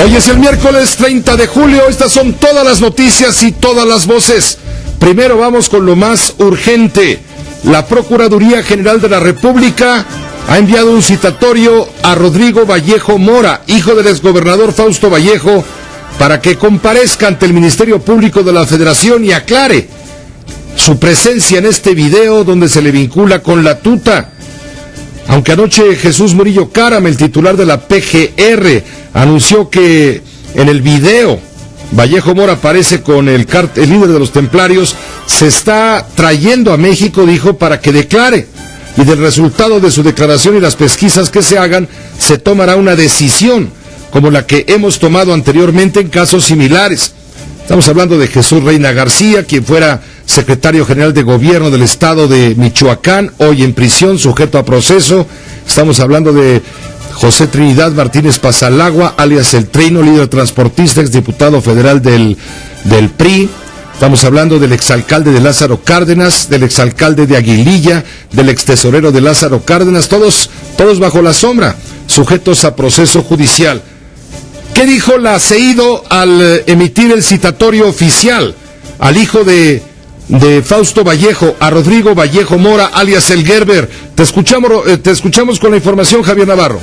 Hoy es el miércoles 30 de julio, estas son todas las noticias y todas las voces. Primero vamos con lo más urgente. La Procuraduría General de la República ha enviado un citatorio a Rodrigo Vallejo Mora, hijo del exgobernador Fausto Vallejo, para que comparezca ante el Ministerio Público de la Federación y aclare su presencia en este video donde se le vincula con la tuta. Aunque anoche Jesús Murillo Caram, el titular de la PGR, anunció que en el video Vallejo Mora aparece con el líder de los templarios, se está trayendo a México, dijo, para que declare. Y del resultado de su declaración y las pesquisas que se hagan, se tomará una decisión, como la que hemos tomado anteriormente en casos similares. Estamos hablando de Jesús Reina García, quien fuera secretario general de gobierno del estado de Michoacán, hoy en prisión, sujeto a proceso. Estamos hablando de José Trinidad Martínez Pasalagua, alias El Trino, líder transportista, exdiputado federal del PRI. Estamos hablando del exalcalde de Lázaro Cárdenas, del exalcalde de Aguililla, del extesorero de Lázaro Cárdenas, todos bajo la sombra, sujetos a proceso judicial. ¿Qué dijo la CEIDO al emitir el citatorio oficial al hijo de Fausto Vallejo, a Rodrigo Vallejo Mora, alias El Gerber? Te escuchamos con la información, Javier Navarro.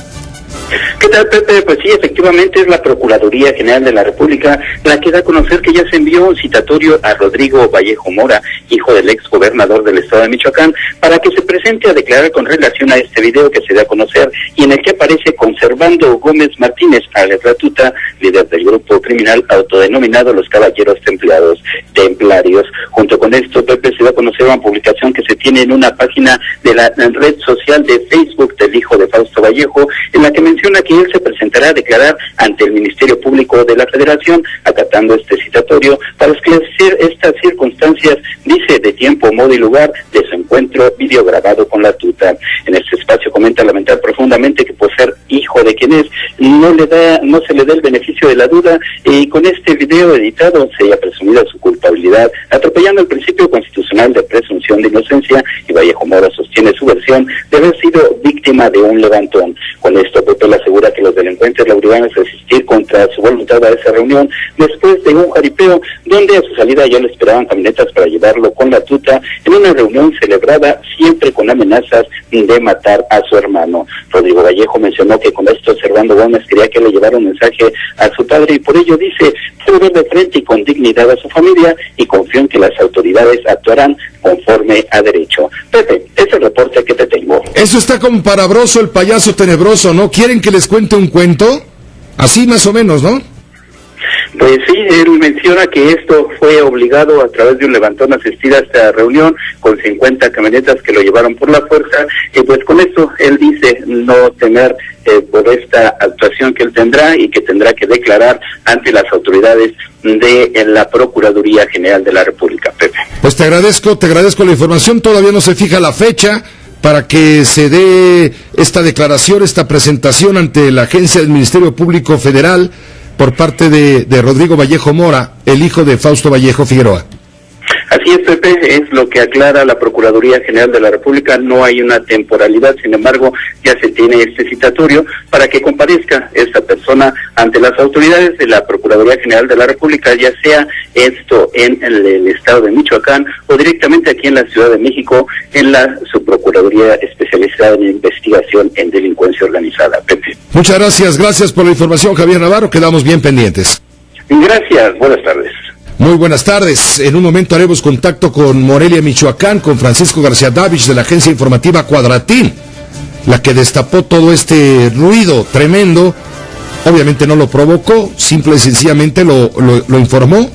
¿Qué tal, Pepe? Pues sí, efectivamente es la Procuraduría General de la República la que da a conocer que ya se envió un citatorio a Rodrigo Vallejo Mora, hijo del ex gobernador del estado de Michoacán, para que se presente a declarar con relación a este video que se da a conocer y en el que aparece Conservando Gómez Martínez, alias La Tuta, líder del grupo criminal autodenominado Los Caballeros Templarios. Junto con esto, Pepe, se da a conocer una publicación que se tiene en una página de la red social de Facebook del hijo de Fausto Vallejo, en la que menciona que él se presentará a declarar ante el Ministerio Público de la Federación, acatando este citatorio, para esclarecer estas circunstancias, dice, de tiempo, modo y lugar de su encuentro videograbado con La Tuta. En este espacio comenta lamentar profundamente que por ser hijo de quien es, no se le da el beneficio de la duda, y con este video editado se haya presumido su culpabilidad, atropellando el principio constitucional de presunción de inocencia, y Vallejo Mora sostiene su versión de haber sido víctima de un levantón. Con esto, Pepe le asegura que los delincuentes le obligaron a resistir contra su voluntad a esa reunión después de un jaripeo donde a su salida ya le esperaban camionetas para llevarlo con La Tuta en una reunión celebrada siempre con amenazas de matar a su hermano. Rodrigo Vallejo mencionó que con esto Servando Gómez quería que le llevara un mensaje a su padre y por ello dice, puedo ver de frente y con dignidad a su familia y confío en que las autoridades actuarán conforme a derecho. Pepe, es el reporte que te tengo. Eso está como para Broso, el payaso tenebroso, ¿no? ¿Quieren que les cuente un cuento? Así más o menos, ¿no? Pues sí, él menciona que esto fue obligado a través de un levantón a asistir a esta reunión con 50 camionetas que lo llevaron por la fuerza, y pues con esto él dice no temer por esta actuación que él tendrá y que tendrá que declarar ante las autoridades de la Procuraduría General de la República. Pepe. Pues te agradezco la información, todavía no se fija la fecha para que se dé esta declaración, esta presentación ante la agencia del Ministerio Público Federal por parte de Rodrigo Vallejo Mora, el hijo de Fausto Vallejo Figueroa. Así es, Pepe, es lo que aclara la Procuraduría General de la República, no hay una temporalidad, sin embargo, ya se tiene este citatorio para que comparezca esta persona ante las autoridades de la Procuraduría General de la República, ya sea esto en el estado de Michoacán o directamente aquí en la Ciudad de México, en la Subprocuraduría especializada en investigación en delincuencia organizada. Pepe. Muchas gracias por la información, Javier Navarro, quedamos bien pendientes. Gracias, buenas tardes. Muy buenas tardes. En un momento haremos contacto con Morelia, Michoacán, con Francisco García Davich de la agencia informativa Cuadratín, la que destapó todo este ruido tremendo. Obviamente no lo provocó, simple y sencillamente lo informó.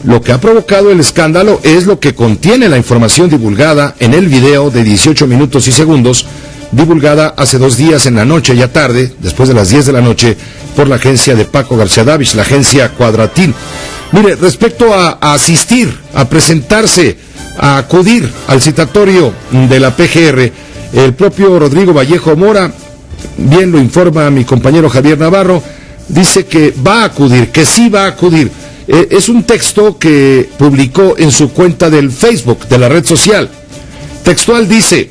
Lo que ha provocado el escándalo es lo que contiene la información divulgada en el video de 18 minutos y segundos, divulgada hace 2 días en la noche, ya tarde, después de las 10 de la noche, por la agencia de Paco García Davich, la agencia Cuadratín. Mire, respecto a asistir, a presentarse, a acudir al citatorio de la PGR, el propio Rodrigo Vallejo Mora, bien lo informa mi compañero Javier Navarro, dice que va a acudir, que sí va a acudir. Es un texto que publicó en su cuenta del Facebook, de la red social. Textual dice: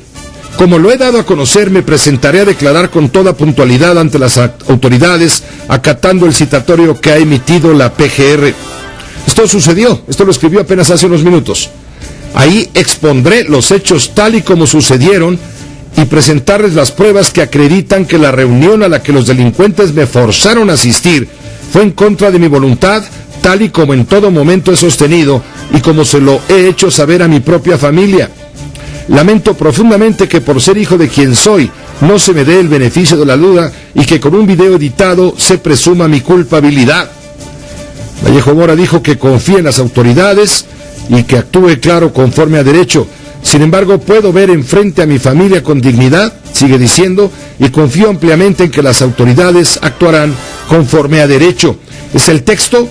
Como lo he dado a conocer, me presentaré a declarar con toda puntualidad ante las autoridades, acatando el citatorio que ha emitido la PGR. Esto sucedió, esto lo escribió apenas hace unos minutos. Ahí expondré los hechos tal y como sucedieron y presentarles las pruebas que acreditan que la reunión a la que los delincuentes me forzaron a asistir fue en contra de mi voluntad, tal y como en todo momento he sostenido y como se lo he hecho saber a mi propia familia. Lamento profundamente que por ser hijo de quien soy no se me dé el beneficio de la duda y que con un video editado se presuma mi culpabilidad. Vallejo Mora dijo que confía en las autoridades y que actúe claro conforme a derecho. Sin embargo, puedo ver enfrente a mi familia con dignidad, sigue diciendo, y confío ampliamente en que las autoridades actuarán conforme a derecho. Es el texto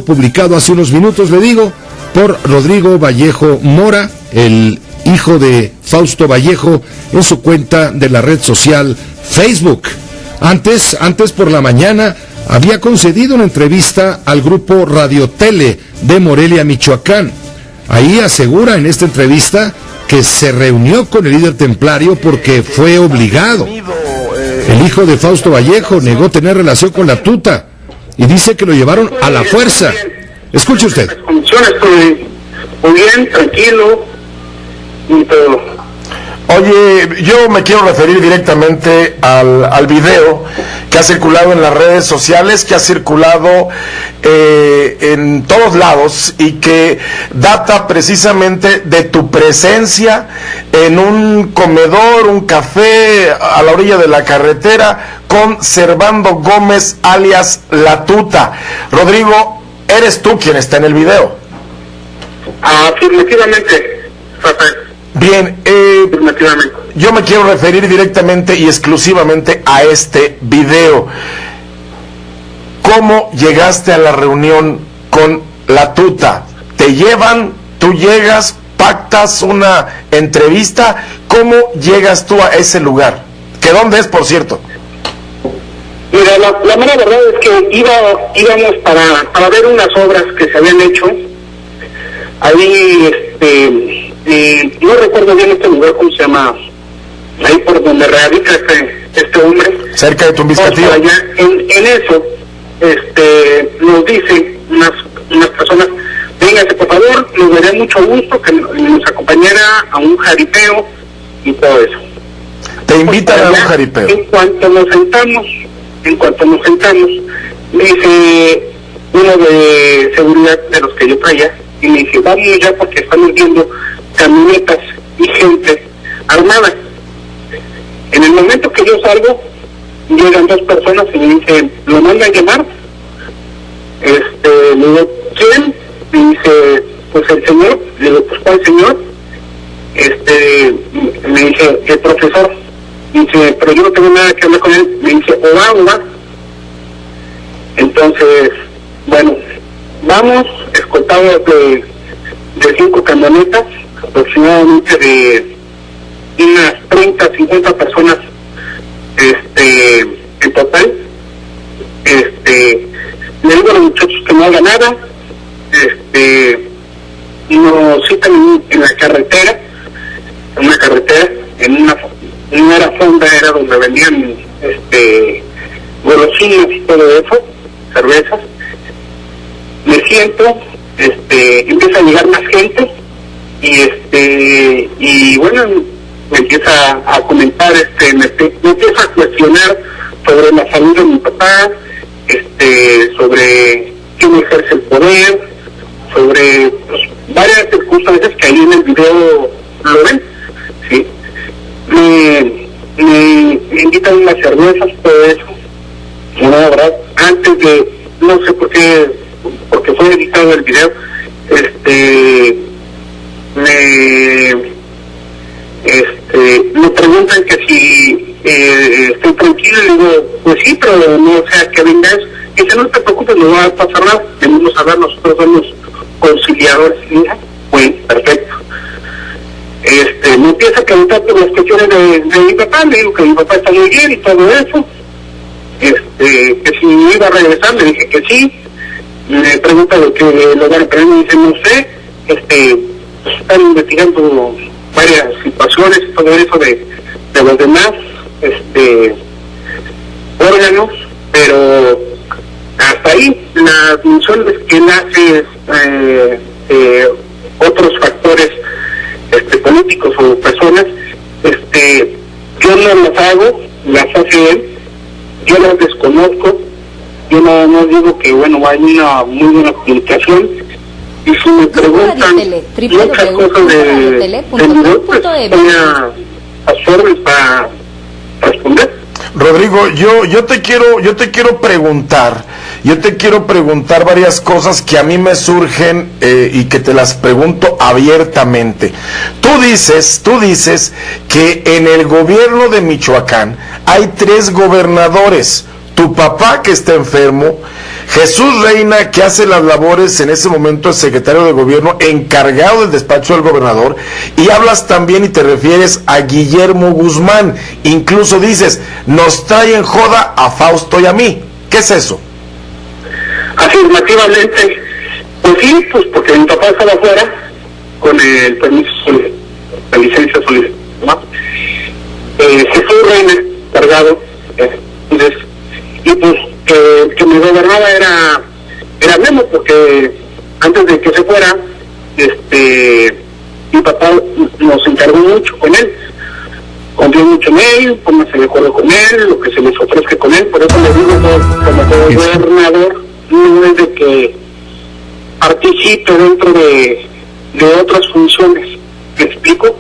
publicado hace unos minutos, le digo, por Rodrigo Vallejo Mora, el hijo de Fausto Vallejo, en su cuenta de la red social Facebook. Antes por la mañana, había concedido una entrevista al grupo Radio Tele de Morelia, Michoacán. Ahí asegura en esta entrevista que se reunió con el líder templario porque fue obligado. El hijo de Fausto Vallejo negó tener relación con la tuta y dice que lo llevaron a la fuerza. Escuche usted. Estoy muy bien, tranquilo y todo. Oye, yo me quiero referir directamente al video que ha circulado en las redes sociales, que ha circulado en todos lados y que data precisamente de tu presencia en un comedor, un café a la orilla de la carretera con Servando Gómez alias La Tuta. Rodrigo, ¿eres tú quien está en el video? Afirmativamente, Rafael. Bien, yo me quiero referir directamente y exclusivamente a este video. ¿Cómo llegaste a la reunión con La Tuta? ¿Te llevan? ¿Tú llegas? ¿Pactas una entrevista? ¿Cómo llegas tú a ese lugar? ¿Que dónde es, por cierto? Mira, la mera verdad es que íbamos para ver unas obras que se habían hecho. Ahí, no recuerdo bien este lugar, ¿cómo se llama? Ahí por donde radica este hombre. Cerca de Tumbiscatío. Allá, en eso, nos dicen unas personas, véngase por favor, nos daría mucho gusto que nos acompañara a un jaripeo y todo eso. Te invitan a un jaripeo. En cuanto nos sentamos, me dice uno de seguridad de los que yo traía, y me dice, vamos ya porque estamos viendo camionetas y gente armada. En el momento que yo salgo, llegan dos personas y me dicen, ¿lo mandan a llamar? Le digo, ¿quién? Me dice, pues el señor. Le digo, pues ¿cuál señor? Me dice, el profesor. Me dice, pero yo no tengo nada que hablar con él. Me dice, va. Entonces, bueno, vamos, escoltados de 5 camionetas, aproximadamente de unas 30, 50 personas en total. Le digo a los muchachos que no hagan nada, nos citan en la carretera, en una fonda era donde vendían golosinas y todo eso, cervezas. Me siento, empieza a llegar más gente y bueno, me empieza a comentar, me empieza a cuestionar sobre la salud de mi papá, sobre quién ejerce el poder, sobre pues, varias circunstancias que ahí en el video lo ven, ¿sí? Me invitan unas cervezas, todo eso. Bueno, la verdad, antes de, no sé por qué, porque fue editado el video, me preguntan que si estoy tranquilo, y le digo, pues sí, pero no sea que vengas. Y dice, no te preocupes, no va a pasar nada, venimos a ver, nosotros somos conciliadores. Y dije, bueno, perfecto. Me empieza a preguntar por las cuestiones de mi papá, le digo que mi papá está muy bien y todo eso, que si iba a regresar, le dije que sí. Me pregunta lo que lo van a traer, me dice, no sé, están investigando varias situaciones y todo eso de los demás órganos, pero hasta ahí las funciones que él hace otros factores políticos o personas, yo no las hago, las hace él, yo las desconozco, yo no digo que bueno, hay una muy buena comunicación, y si me preguntan muchas cosas de pues estoy a su orden para responder. Rodrigo, yo te quiero preguntar varias cosas que a mí me surgen y que te las pregunto abiertamente. Tú dices que en el gobierno de Michoacán hay 3 gobernadores: tu papá, que está enfermo, Jesús Reina, que hace las labores en ese momento de secretario de gobierno encargado del despacho del gobernador, y hablas también y te refieres a Guillermo Guzmán, incluso dices, nos traen joda a Fausto y a mí. ¿Qué es eso? Afirmativamente, pues sí, pues porque mi papá estaba afuera con el permiso, la licencia solicitada, Jesús Reina, cargado, entonces, y pues que mi gobernaba era Memo, porque antes de que se fuera, mi papá nos encargó mucho con él, confió mucho en él, póngase de acuerdo con él, lo que se les ofrezca con él. Por eso le digo, como gobernador, no es de que participe dentro de otras funciones. ¿Me explico?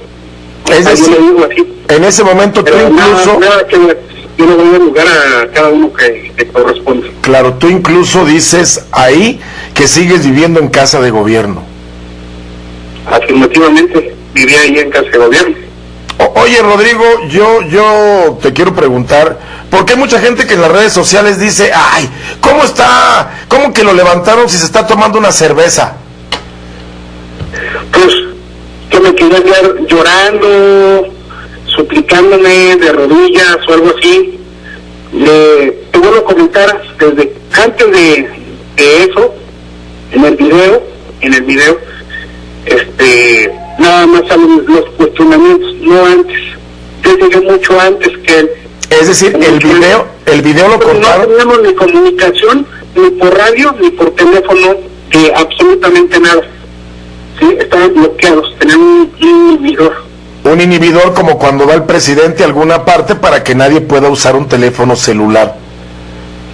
Es decir, yo le digo así. En ese momento tú incluso... Nada que yo le voy a lugar a cada uno que corresponde. Claro, tú incluso dices ahí que sigues viviendo en casa de gobierno. Afirmativamente, vivía ahí en casa de gobierno. Oye, Rodrigo, yo te quiero preguntar, porque hay mucha gente que en las redes sociales dice, ay, ¿cómo que lo levantaron si se está tomando una cerveza? Pues, que me quería ver llorando, suplicándome de rodillas o algo así. Te vuelvo a comentar, desde antes de eso, en el video, nada más salen los cuestionamientos, no antes. Yo llegué mucho antes que él. Es decir, el video lo cortaron. No teníamos ni comunicación, ni por radio, ni por teléfono, de absolutamente nada. Sí, estaban bloqueados, tenían un inhibidor. Un inhibidor, como cuando va el presidente a alguna parte para que nadie pueda usar un teléfono celular.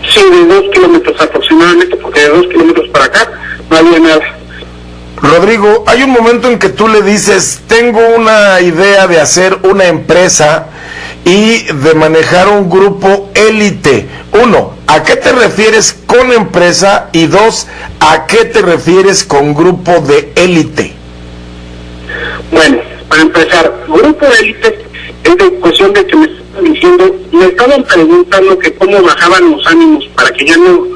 Sí, de 2 kilómetros aproximadamente, porque de 2 kilómetros para acá no había nada. Rodrigo, hay un momento en que tú le dices, tengo una idea de hacer una empresa y de manejar un grupo élite. 1, ¿a qué te refieres con empresa? Y 2, ¿a qué te refieres con grupo de élite? Bueno, para empezar, grupo de élite es de cuestión de que me estaban preguntando que cómo bajaban los ánimos para que ya no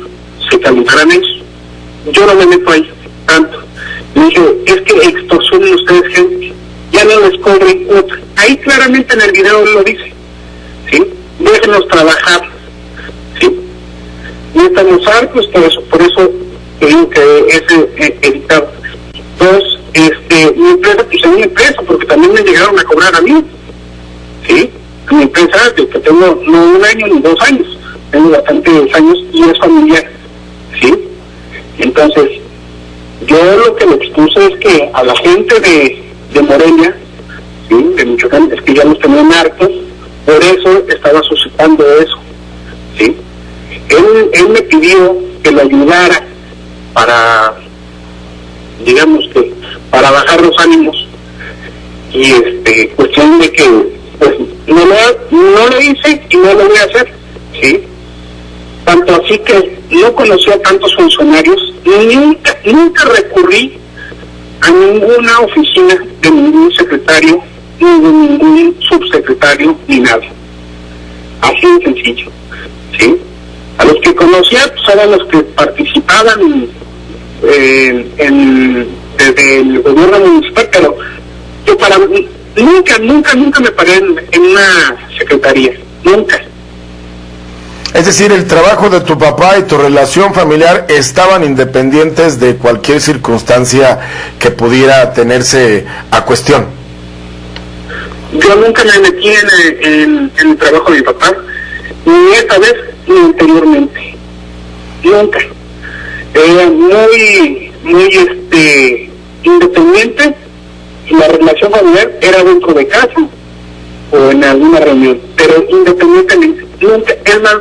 se calentaran ellos. Yo no me meto ahí tanto. Le dije, es que extorsionen ustedes gente, ya no les cobren cuota. Ahí claramente en el video lo dice, ¿sí? Déjenos trabajar, ¿sí? Y estamos hartos, por eso te digo que es editado. 2, mi empresa, pues es una empresa, porque también me llegaron a cobrar a mí, ¿sí? Mi empresa, que tengo no 1 año ni 2 años, tengo bastantes años y es familiar, ¿sí? Entonces, yo lo que le expuse es que a la gente de Morelia, ¿sí?, de Michoacán, es que ya los tenían hartos, por eso estaba suscitando eso, ¿sí? Él me pidió que lo ayudara para, digamos que, para bajar los ánimos, y cuestión de que, pues, no lo hice y no lo voy a hacer, ¿sí? Tanto así que no conocía a tantos funcionarios, nunca recurrí a ninguna oficina de ningún secretario, ni de ningún subsecretario, ni nada. Así de sencillo, ¿sí? A los que conocía, pues eran los que participaban desde el gobierno municipal, pero yo nunca me paré en una secretaría, nunca. Es decir, el trabajo de tu papá y tu relación familiar estaban independientes de cualquier circunstancia que pudiera tenerse a cuestión. Yo nunca me metí en el trabajo de mi papá, ni esta vez ni anteriormente. Nunca. Era muy independiente. La relación familiar era dentro de casa o en alguna reunión, pero independientemente, nunca. Es más,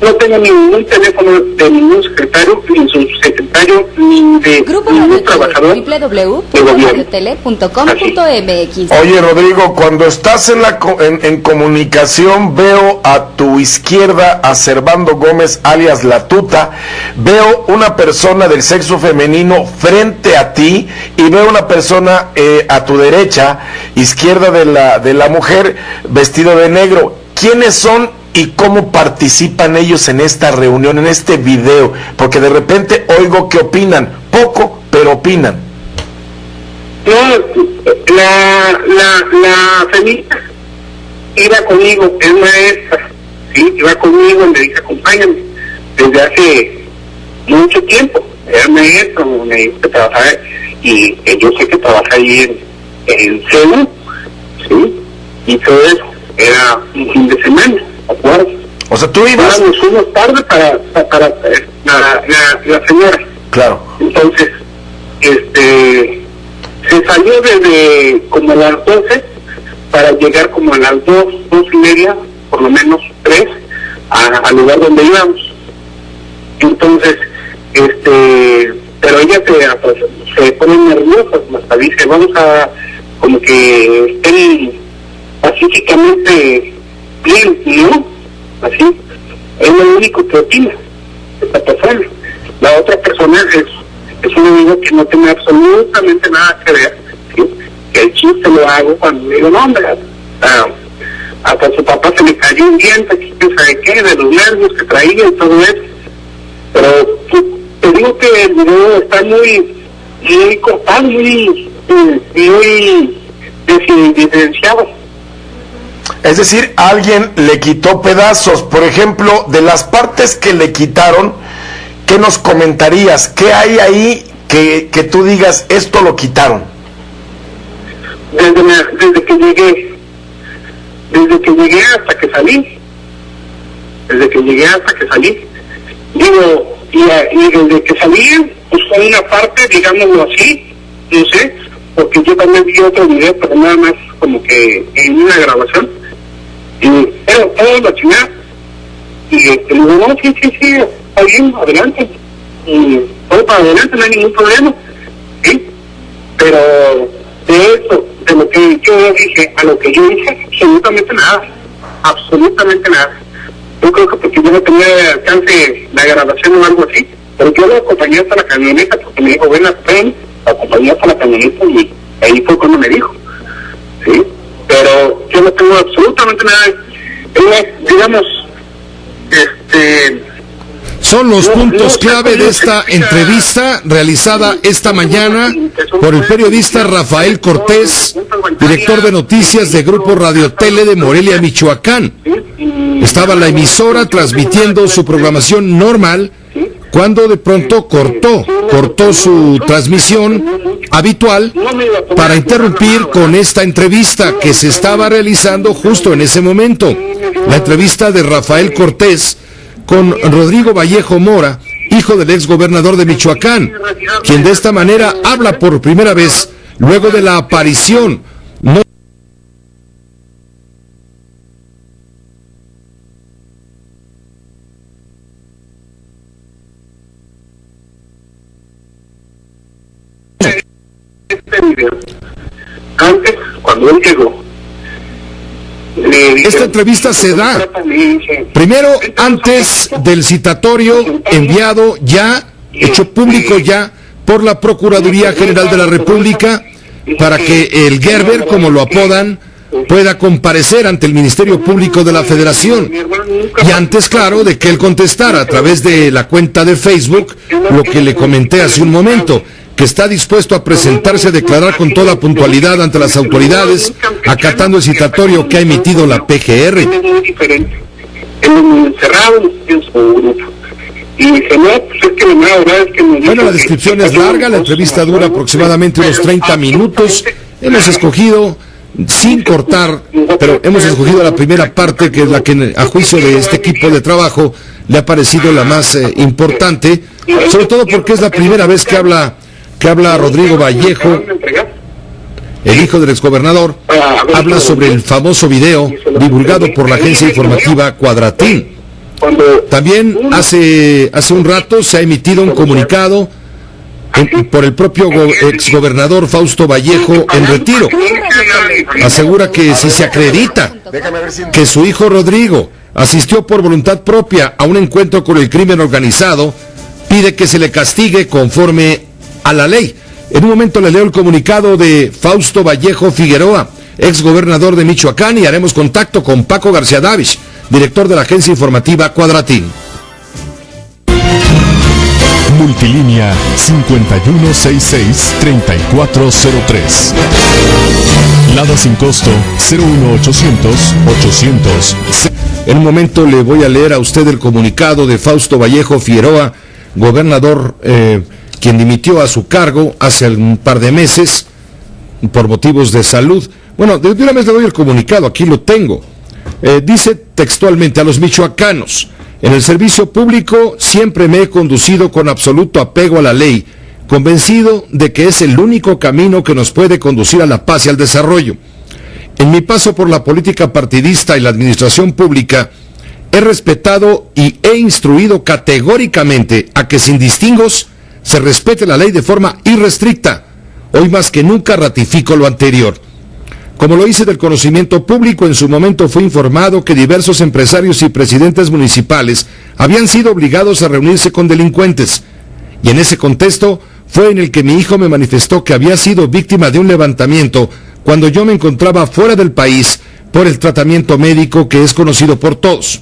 no tengo ningún teléfono de ningún secretario, ni subsecretario, ni de ningún trabajador. www.radiotele.com.mx. Oye, Rodrigo, cuando estás en comunicación, veo a tu izquierda a Servando Gómez, alias La Tuta, veo una persona del sexo femenino frente a ti y veo una persona a tu derecha, izquierda de la mujer, vestido de negro. ¿Quiénes son y cómo participan ellos en esta reunión, en este video? Porque de repente oigo que opinan, poco, pero opinan. No, la feminista iba conmigo, es maestra, sí, iba conmigo, me dice acompáñame, desde hace mucho tiempo, era maestra, me dice que trabajaba, y yo sé que trabaja ahí en CEU, sí, y todo eso, era un fin de semana, ¿de acuerdo? O sea, tú ibas... Nos fuimos tarde para la señora. Claro. Entonces, se salió desde como a las 12 para llegar como a las 2:30, por lo menos 3, al lugar donde íbamos. Entonces, pero ella se pone nerviosa, hasta dice, vamos a, como que estén pacíficamente bien, ¿no? Así, es lo único que opina esta persona. La otra persona es un amigo que no tiene absolutamente nada que ver, ¿sí? Que el chiste lo hago cuando digo, no, hombre, hasta su papá se le cayó un diente, que quién sabe qué, de los nervios que traía y todo eso. Pero te digo que el video está muy cortado, muy diferenciado. Es decir, alguien le quitó pedazos. Por ejemplo, de las partes que le quitaron, ¿qué nos comentarías? ¿Qué hay ahí que tú digas, esto lo quitaron? Desde que llegué hasta que salí. Digo, y desde que salí, pues fue una parte, digámoslo así, no sé, porque yo también vi otro video, pero nada más como que en una grabación, pero todo la chingada, y le digo, no, sí, está bien, adelante, y todo para adelante, no hay ningún problema, ¿sí? Pero de eso, de lo que yo dije a lo que yo hice, absolutamente nada. Yo creo que porque yo no tenía alcance la grabación o algo así, pero yo lo acompañé hasta la camioneta, porque me dijo, ven, lo acompañé hasta la camioneta y ahí fue cuando me dijo, ¿sí? Pero yo no tengo absolutamente nada, digamos, Son los puntos clave de esta entrevista realizada esta mañana por el periodista Rafael Cortés, director de noticias de Grupo Radio Tele de Morelia, Michoacán. Estaba la emisora transmitiendo su programación normal cuando de pronto cortó su transmisión habitual para interrumpir con esta entrevista que se estaba realizando justo en ese momento. La entrevista de Rafael Cortés con Rodrigo Vallejo Mora, hijo del ex gobernador de Michoacán, quien de esta manera habla por primera vez luego de la aparición Antes, cuando él llegó, esta entrevista se da primero antes del citatorio enviado ya, hecho público ya por la Procuraduría General de la República para que el Gerber, como lo apodan, pueda comparecer ante el Ministerio Público de la Federación. Y antes, claro, de que él contestara a través de la cuenta de Facebook lo que le comenté hace un momento, que está dispuesto a presentarse a declarar con toda puntualidad ante las autoridades, acatando el citatorio que ha emitido la PGR. Es muy diferente. Él es muy encerrado en su grupo. Y dice, no, pues es que la verdad es que... Bueno, la descripción es larga, la entrevista dura aproximadamente unos 30 minutos. Hemos escogido sin cortar, pero hemos escogido la primera parte, que es la que a juicio de este equipo de trabajo le ha parecido la más importante, sobre todo porque es la primera vez que habla Rodrigo Vallejo, el hijo del exgobernador. Habla sobre el famoso video divulgado por la agencia informativa Cuadratín. También hace un rato se ha emitido un comunicado por el propio exgobernador Fausto Vallejo en retiro. Asegura que si se acredita que su hijo Rodrigo asistió por voluntad propia a un encuentro con el crimen organizado, pide que se le castigue conforme a la ley. En un momento le leo el comunicado de Fausto Vallejo Figueroa, exgobernador de Michoacán, y haremos contacto con Paco García Davis, director de la agencia informativa Cuadratín. Multilínea 5166-3403. Lada sin costo 01800-800. En un momento le voy a leer a usted el comunicado de Fausto Vallejo Figueroa, gobernador, quien dimitió a su cargo hace un par de meses por motivos de salud. Bueno, de una vez le doy el comunicado, aquí lo tengo. Dice textualmente: a los michoacanos, en el servicio público siempre me he conducido con absoluto apego a la ley, convencido de que es el único camino que nos puede conducir a la paz y al desarrollo. En mi paso por la política partidista y la administración pública, he respetado y he instruido categóricamente a que sin distingos se respete la ley de forma irrestricta. Hoy más que nunca ratifico lo anterior. Como lo hice del conocimiento público, en su momento fui informado que diversos empresarios y presidentes municipales habían sido obligados a reunirse con delincuentes, y en ese contexto fue en el que mi hijo me manifestó que había sido víctima de un levantamiento cuando yo me encontraba fuera del país por el tratamiento médico que es conocido por todos.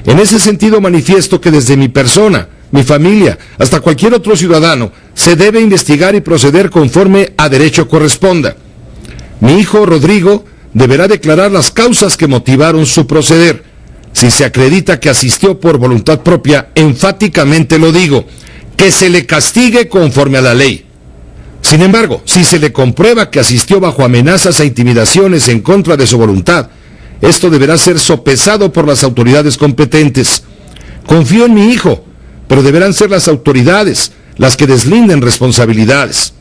En ese sentido manifiesto que desde mi persona, mi familia, hasta cualquier otro ciudadano, se debe investigar y proceder conforme a derecho corresponda. Mi hijo Rodrigo deberá declarar las causas que motivaron su proceder. Si se acredita que asistió por voluntad propia, enfáticamente lo digo, que se le castigue conforme a la ley. Sin embargo, si se le comprueba que asistió bajo amenazas e intimidaciones en contra de su voluntad, esto deberá ser sopesado por las autoridades competentes. Confío en mi hijo, pero deberán ser las autoridades las que deslinden responsabilidades.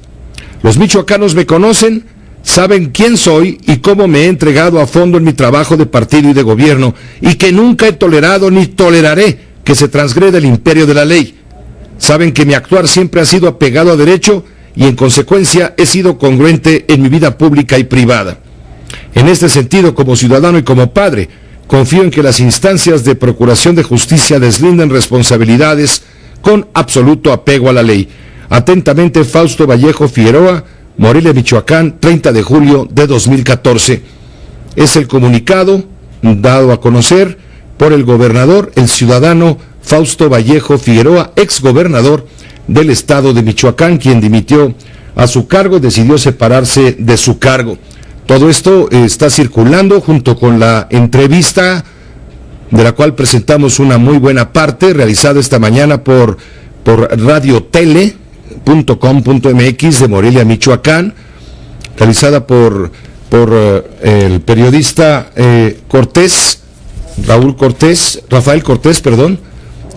Los michoacanos me conocen, saben quién soy y cómo me he entregado a fondo en mi trabajo de partido y de gobierno, y que nunca he tolerado ni toleraré que se transgreda el imperio de la ley. Saben que mi actuar siempre ha sido apegado a derecho y en consecuencia he sido congruente en mi vida pública y privada. En este sentido, como ciudadano y como padre, confío en que las instancias de procuración de justicia deslinden responsabilidades con absoluto apego a la ley. Atentamente, Fausto Vallejo Figueroa, Morelia, Michoacán, 30 de julio de 2014. Es el comunicado dado a conocer por el gobernador, el ciudadano Fausto Vallejo Figueroa, exgobernador del estado de Michoacán, quien dimitió a su cargo, decidió separarse de su cargo. Todo esto está circulando junto con la entrevista, de la cual presentamos una muy buena parte, realizada esta mañana por radiotele.com.mx de Morelia, Michoacán, realizada por el periodista Rafael Cortés,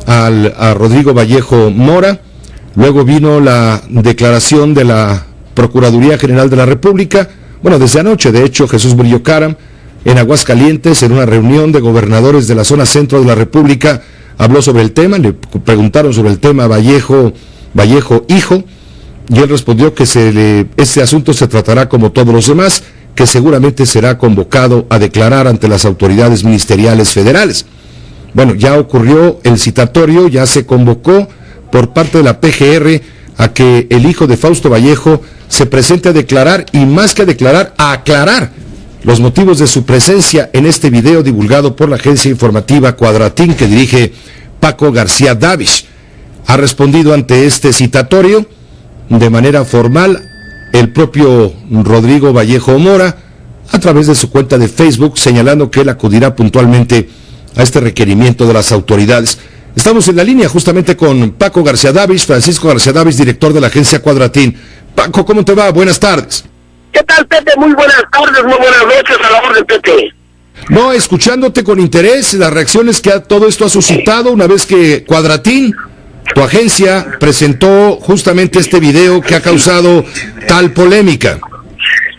a Rodrigo Vallejo Mora. Luego vino la declaración de la Procuraduría General de la República. Bueno, desde anoche, de hecho, Jesús Murillo Caram, en Aguascalientes, en una reunión de gobernadores de la zona centro de la República, habló sobre el tema, le preguntaron sobre el tema Vallejo hijo, y él respondió que este asunto se tratará como todos los demás, que seguramente será convocado a declarar ante las autoridades ministeriales federales. Bueno, ya ocurrió el citatorio, ya se convocó por parte de la PGR a que el hijo de Fausto Vallejo se presente a declarar, y más que a declarar, a aclarar los motivos de su presencia en este video divulgado por la agencia informativa Cuadratín, que dirige Paco García Davis. Ha respondido ante este citatorio de manera formal el propio Rodrigo Vallejo Mora a través de su cuenta de Facebook, señalando que él acudirá puntualmente a este requerimiento de las autoridades. Estamos en la línea justamente con Paco García Davis, Francisco García Davis, director de la agencia Cuadratín. Paco, ¿cómo te va? Buenas tardes. ¿Qué tal, Pepe? Muy buenas tardes, muy buenas noches, a la orden, Pepe. No, escuchándote con interés, las reacciones que todo esto ha suscitado una vez que Cuadratín, tu agencia, presentó justamente este video que ha causado tal polémica.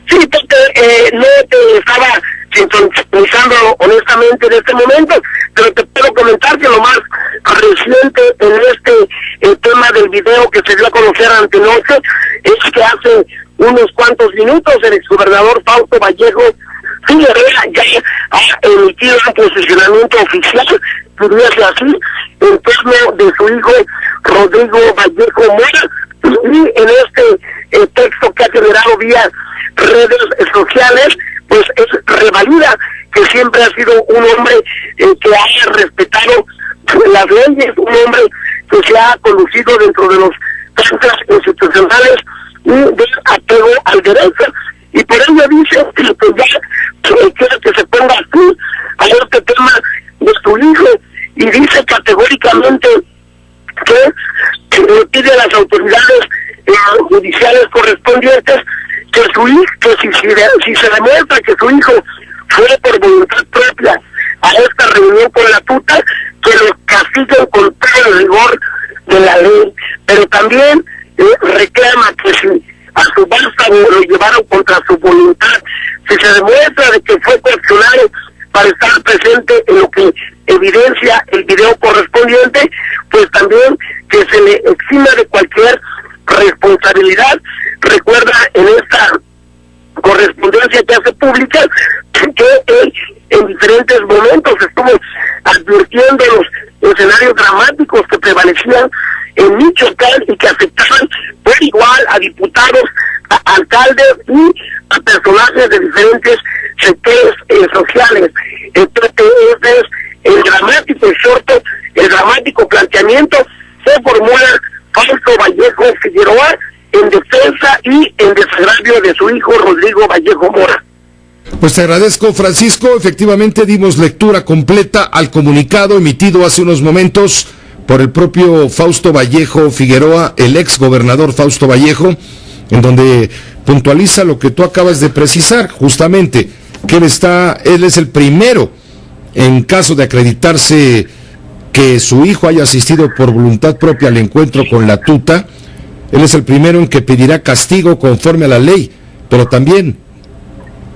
Sí, Pepe, no te estaba sintonizando honestamente en este momento, pero te puedo comentar que lo más reciente en el tema del video que se dio a conocer antenoche es que hace unos cuantos minutos el exgobernador Fausto Vallejo Figueroa ya ha emitido un posicionamiento oficial, pudiese así, en torno de su hijo Rodrigo Vallejo Mora, y en este texto que ha generado vía redes sociales, pues es revalida que siempre ha sido un hombre que haya respetado las leyes, un hombre que se ha conducido dentro de los centros institucionales y de apego al derecho, y por ello dice que ya quiere que se ponga aquí a este tema de su hijo, y dice categóricamente que le pide a las autoridades judiciales correspondientes que su hijo, que si se demuestra que su hijo fue por voluntad propia a esta reunión con la tuta, que lo castiguen con todo el rigor de la ley, pero también reclama que si a su vástago lo llevaron contra su voluntad, si se demuestra de que fue coaccionado para estar presente en lo que evidencia el video correspondiente, pues también que se le exima de cualquier responsabilidad. Recuerda en esta correspondencia que hace pública que él en diferentes momentos estuvo advirtiendo los escenarios dramáticos que prevalecían en Michoacán y que afectaban por igual a diputados, a alcaldes y a personajes de diferentes sectores sociales. Entonces ese es el dramático exhorto, el dramático planteamiento que formula Fausto Vallejo Figueroa en defensa y en desagravio de su hijo Rodrigo Vallejo Mora. Pues te agradezco, Francisco. Efectivamente dimos lectura completa al comunicado emitido hace unos momentos por el propio Fausto Vallejo Figueroa, el ex gobernador Fausto Vallejo, en donde puntualiza lo que tú acabas de precisar, justamente, que él es el primero, en caso de acreditarse que su hijo haya asistido por voluntad propia al encuentro con la tuta, él es el primero en que pedirá castigo conforme a la ley, pero también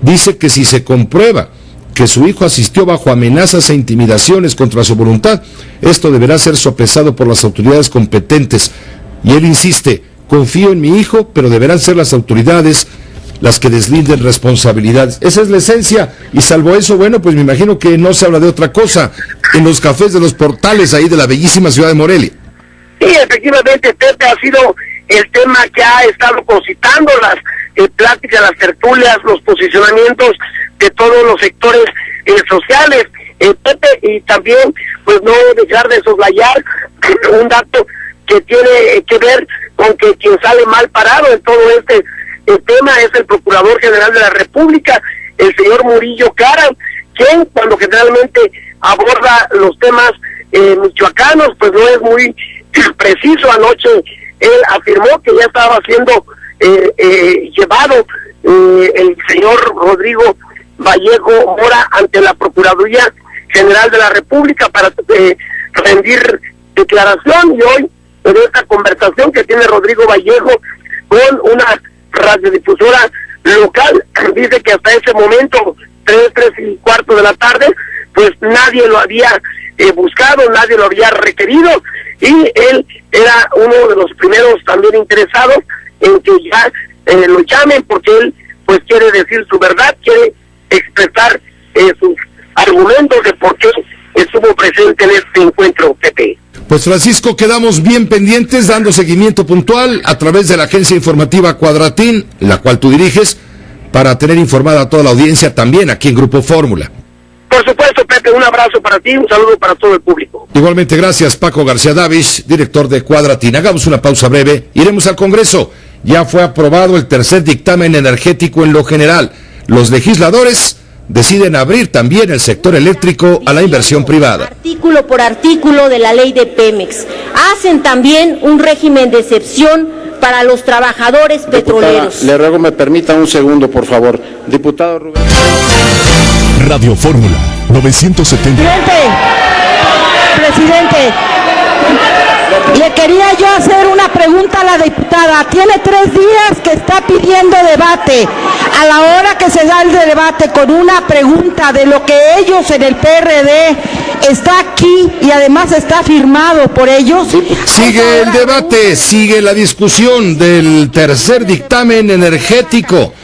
dice que si se comprueba que su hijo asistió bajo amenazas e intimidaciones contra su voluntad, esto deberá ser sopesado por las autoridades competentes. Y él insiste, confío en mi hijo, pero deberán ser las autoridades las que deslinden responsabilidades. Esa es la esencia, y salvo eso, bueno, pues me imagino que no se habla de otra cosa en los cafés de los portales ahí de la bellísima ciudad de Morelia. Sí, efectivamente, Pepe, ha sido el tema que ha estado concitando las pláticas, las tertulias, los posicionamientos de todos los sectores sociales, Pepe, y también pues no dejar de soslayar un dato que tiene que ver con que quien sale mal parado en todo este tema es el Procurador General de la República, el señor Murillo Caram, quien cuando generalmente aborda los temas michoacanos pues no es muy preciso. Anoche él afirmó que ya estaba siendo llevado el señor Rodrigo Vallejo Mora ante la Procuraduría General de la República para rendir declaración, y hoy en esta conversación que tiene Rodrigo Vallejo con una radiodifusora local, dice que hasta ese momento, 3:15 de la tarde, pues nadie lo había buscado, nadie lo había requerido, y él era uno de los primeros también interesados en que ya lo llamen, porque él pues quiere decir su verdad, quiere expresar sus argumentos de por qué estuvo presente en este encuentro, Pepe. Pues Francisco, quedamos bien pendientes, dando seguimiento puntual a través de la agencia informativa Cuadratín, la cual tú diriges, para tener informada a toda la audiencia también aquí en Grupo Fórmula. Por supuesto, Pepe, un abrazo para ti, un saludo para todo el público. Igualmente, gracias, Paco García Davis, director de Cuadratín. Hagamos una pausa breve, iremos al Congreso. Ya fue aprobado el tercer dictamen energético en lo general. Los legisladores deciden abrir también el sector eléctrico a la inversión privada. Artículo por artículo de la ley de Pemex. Hacen también un régimen de excepción para los trabajadores petroleros. Le ruego me permita un segundo, por favor. Diputado Rubén. Radio Fórmula 970. Presidente, le quería yo hacer una pregunta a la diputada. Tiene 3 días que está pidiendo debate. A la hora que se da el debate con una pregunta de lo que ellos en el PRD está aquí y además está firmado por ellos. Sigue el debate, sigue la discusión del tercer dictamen energético.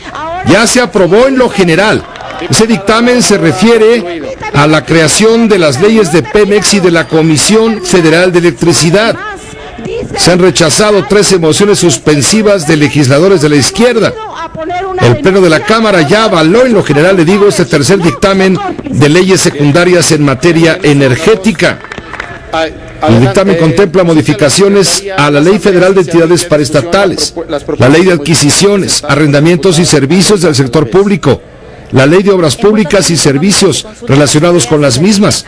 Ya se aprobó en lo general. Ese dictamen se refiere a la creación de las leyes de Pemex y de la Comisión Federal de Electricidad. Se han rechazado 13 mociones suspensivas de legisladores de la izquierda. El Pleno de la Cámara ya avaló en lo general, le digo, este tercer dictamen de leyes secundarias en materia energética. El dictamen contempla modificaciones a la Ley Federal de Entidades Paraestatales, la Ley de Adquisiciones, Arrendamientos y Servicios del Sector Público, la Ley de Obras Públicas y Servicios relacionados con las mismas.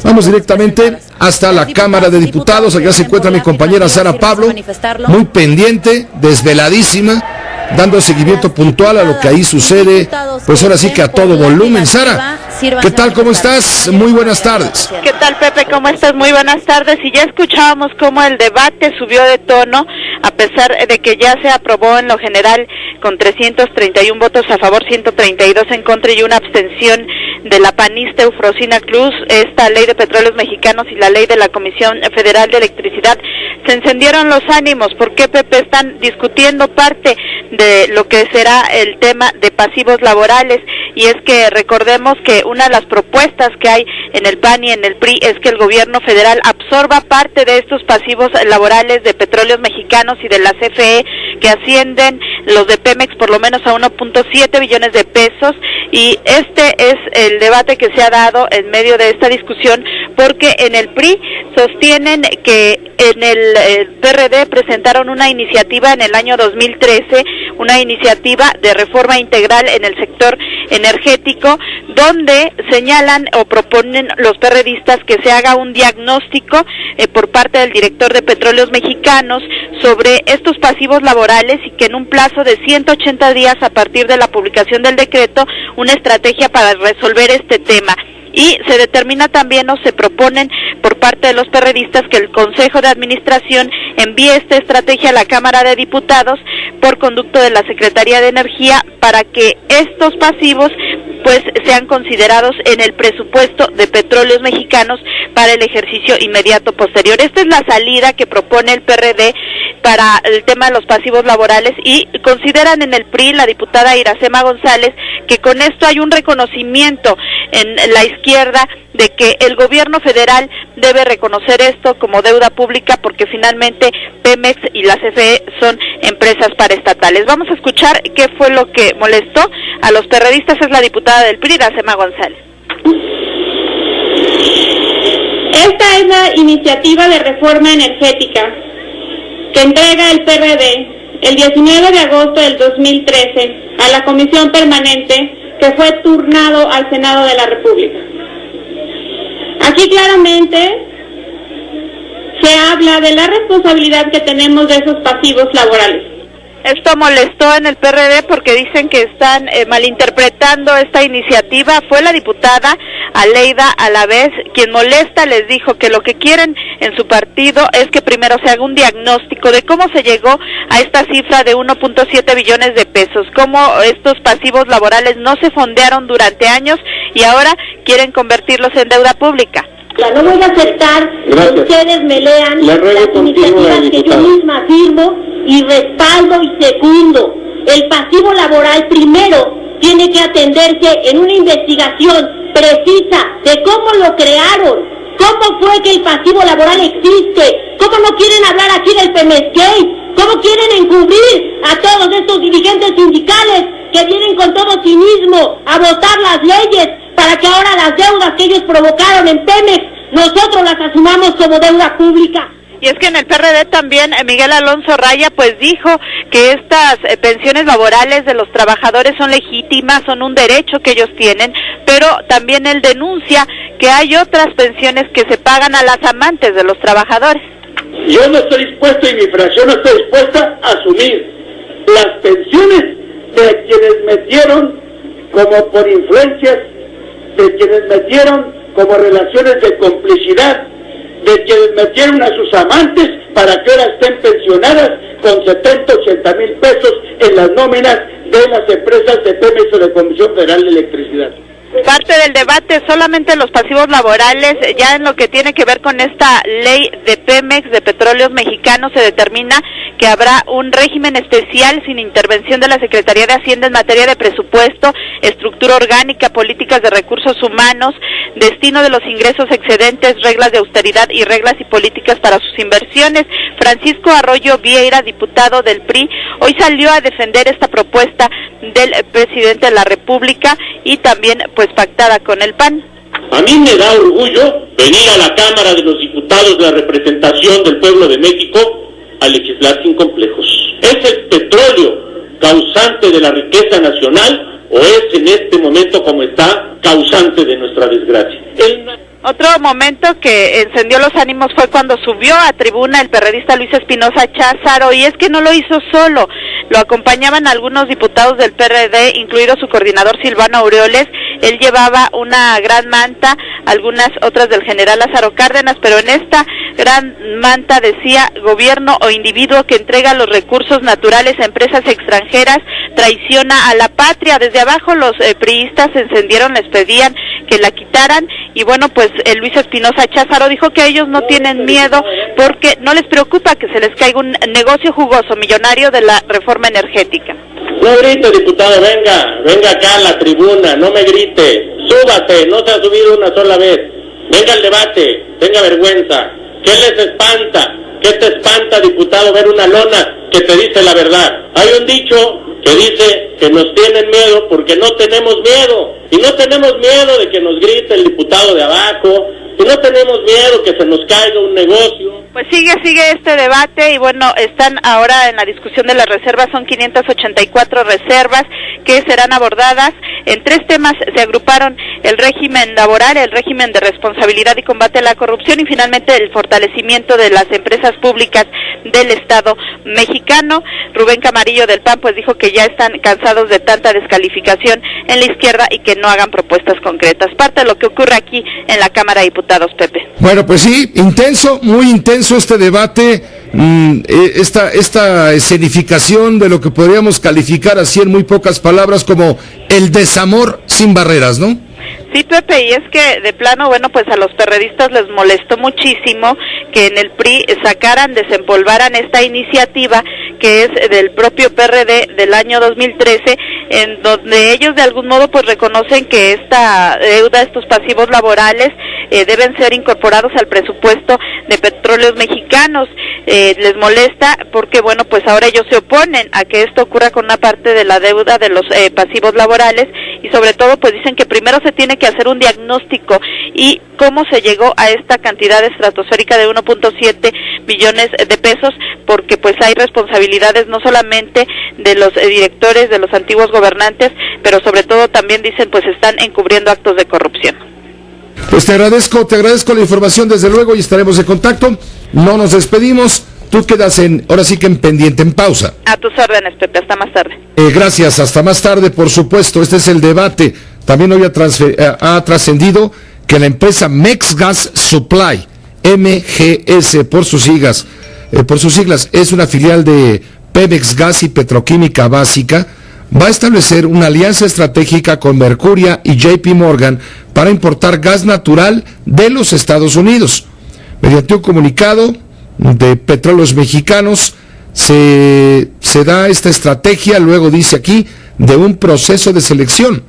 Vamos directamente hasta la Cámara de Diputados. Allá se encuentra mi compañera Sara Pablo, muy pendiente, desveladísima, dando seguimiento puntual a lo que ahí sucede, pues ahora sí que a todo volumen. Sara, ¿qué tal? ¿Cómo estás? Muy buenas tardes. ¿Qué tal, Pepe? ¿Cómo estás? Muy buenas tardes. Y ya escuchábamos cómo el debate subió de tono, a pesar de que ya se aprobó en lo general con 331 votos a favor, 132 en contra y una abstención de la panista Eufrosina Cruz. Esta ley de petróleos mexicanos y la ley de la Comisión Federal de Electricidad, se encendieron los ánimos. ¿Por qué, Pepe? Están discutiendo parte de lo que será el tema de pasivos laborales, y es que recordemos que una de las propuestas que hay en el PAN y en el PRI es que el gobierno federal absorba parte de estos pasivos laborales de petróleos mexicanos y de la CFE, que ascienden los de Pemex por lo menos a 1.7 billones de pesos, y este es el debate que se ha dado en medio de esta discusión, porque en el PRI sostienen que en el PRD presentaron una iniciativa en el año 2013, una iniciativa de reforma integral en el sector energético, donde señalan o proponen los PRDistas que se haga un diagnóstico por parte del director de Petróleos Mexicanos sobre estos pasivos laborales, y que en un plazo de 180 días a partir de la publicación del decreto, una estrategia para resolver este tema. Y se determina también, o se proponen por parte de los PRDistas, que el Consejo de Administración envíe esta estrategia a la Cámara de Diputados por conducto de la Secretaría de Energía, para que estos pasivos pues sean considerados en el presupuesto de Petróleos Mexicanos para el ejercicio inmediato posterior. Esta es la salida que propone el PRD para el tema de los pasivos laborales, y consideran en el PRI, la diputada Iracema González, que con esto hay un reconocimiento en la izquierda de que el gobierno federal debe reconocer esto como deuda pública, porque finalmente Pemex y la CFE son empresas paraestatales. Vamos a escuchar qué fue lo que molestó a los PRDistas. Es la diputada del PRI, Iracema González. Esta es la iniciativa de reforma energética que entrega el PRD el 19 de agosto del 2013 a la Comisión Permanente, que fue turnado al Senado de la República. Aquí claramente se habla de la responsabilidad que tenemos de esos pasivos laborales. Esto molestó en el PRD porque dicen que están malinterpretando esta iniciativa. Fue la diputada Aleida Alavés quien molesta. Les dijo que lo que quieren en su partido es que primero se haga un diagnóstico de cómo se llegó a esta cifra de 1.7 billones de pesos, cómo estos pasivos laborales no se fondearon durante años y ahora quieren convertirlos en deuda pública. No voy a aceptar que ustedes me lean las iniciativas que yo misma firmo y respaldo y segundo. El pasivo laboral primero tiene que atenderse en una investigación precisa de cómo lo crearon, cómo fue que el pasivo laboral existe, cómo no quieren hablar aquí del Pemezgate, cómo quieren encubrir a todos estos dirigentes sindicales que vienen con todo cinismo a votar las leyes para que ahora las deudas que ellos provocaron en Pemex, nosotros las asumamos como deuda pública. Y es que en el PRD también Miguel Alonso Raya pues dijo que estas pensiones laborales de los trabajadores son legítimas, son un derecho que ellos tienen, pero también él denuncia que hay otras pensiones que se pagan a las amantes de los trabajadores. Yo no estoy dispuesto y mi fracción no está dispuesta a asumir las pensiones de quienes metieron como por influencias, de quienes metieron como relaciones de complicidad, de quienes metieron a sus amantes para que ahora estén pensionadas con 70-80 mil pesos en las nóminas de las empresas de Pemex o de Comisión Federal de Electricidad. Parte del debate solamente los pasivos laborales, ya en lo que tiene que ver con esta ley de Pemex, de Petróleos Mexicanos, se determina que habrá un régimen especial sin intervención de la Secretaría de Hacienda en materia de presupuesto, estructura orgánica, políticas de recursos humanos, destino de los ingresos excedentes, reglas de austeridad y reglas y políticas para sus inversiones. Francisco Arroyo Vieira, diputado del PRI, hoy salió a defender esta propuesta del presidente de la República y también pues pactada con el PAN. A mí me da orgullo venir a la Cámara de los Diputados de la representación del pueblo de México a legislar sin complejos. ¿Es el petróleo causante de la riqueza nacional o es en este momento como está causante de nuestra desgracia? Otro momento que encendió los ánimos fue cuando subió a tribuna el perredista Luis Espinosa Cházaro, y es que no lo hizo solo, lo acompañaban algunos diputados del PRD, incluido su coordinador Silvano Aureoles. Él llevaba una gran manta, algunas otras del general Lázaro Cárdenas, pero en esta gran manta decía: gobierno o individuo que entrega los recursos naturales a empresas extranjeras traiciona a la patria. Desde abajo los priistas se encendieron, les pedían que la quitaran, y bueno, pues Luis Espinosa Cházaro dijo que ellos no tienen miedo porque no les preocupa que se les caiga un negocio jugoso millonario de la reforma energética. No grite, diputado, venga acá a la tribuna, no me grite, súbate, no se ha subido una sola vez, venga al debate, tenga vergüenza. ¿Qué les espanta? ¿Qué te espanta, diputado, ver una lona que te dice la verdad? Hay un dicho que dice que nos tienen miedo porque no tenemos miedo, y no tenemos miedo de que nos grite el diputado de abajo, y no tenemos miedo que se nos caiga un negocio. Pues sigue este debate, y bueno, están ahora en la discusión de las reservas. Son 584 reservas que serán abordadas. En 3 temas se agruparon: el régimen laboral, el régimen de responsabilidad y combate a la corrupción, y finalmente el fortalecimiento de las empresas públicas del Estado mexicano. Rubén Camarillo del PAN pues dijo que ya están cansados de tanta descalificación en la izquierda y que no hagan propuestas concretas. Parte de lo que ocurre aquí en la Cámara de Diputados, Pepe. Bueno, pues sí, intenso, muy intenso este debate, esta escenificación de lo que podríamos calificar así en muy pocas palabras como el desamor sin barreras, ¿no? Sí, Pepe, y es que de plano, bueno, pues a los perredistas les molestó muchísimo que en el PRI desempolvaran esta iniciativa que es del propio PRD del año 2013, en donde ellos de algún modo pues reconocen que esta deuda, estos pasivos laborales deben ser incorporados al presupuesto de Petróleos Mexicanos. Les molesta porque, bueno, pues ahora ellos se oponen a que esto ocurra con una parte de la deuda de los pasivos laborales, y sobre todo pues dicen que primero se tiene que hacer un diagnóstico y cómo se llegó a esta cantidad estratosférica de 1.7 billones de pesos, porque pues hay responsabilidades no solamente de los directores, de los antiguos gobernantes, pero sobre todo también dicen pues están encubriendo actos de corrupción. Pues te agradezco la información desde luego, y estaremos en contacto. No nos despedimos. Tú quedas ahora sí que en pendiente, en pausa. A tus órdenes, Pepe, hasta más tarde. Gracias, hasta más tarde, por supuesto. Este es el debate. También hoy ha trascendido que la empresa MexGas Supply, MGS por sus siglas, es una filial de Pemex Gas y Petroquímica Básica, va a establecer una alianza estratégica con Mercuria y JP Morgan para importar gas natural de los Estados Unidos. Mediante un comunicado de Petróleos Mexicanos se da esta estrategia, luego dice aquí, de un proceso de selección.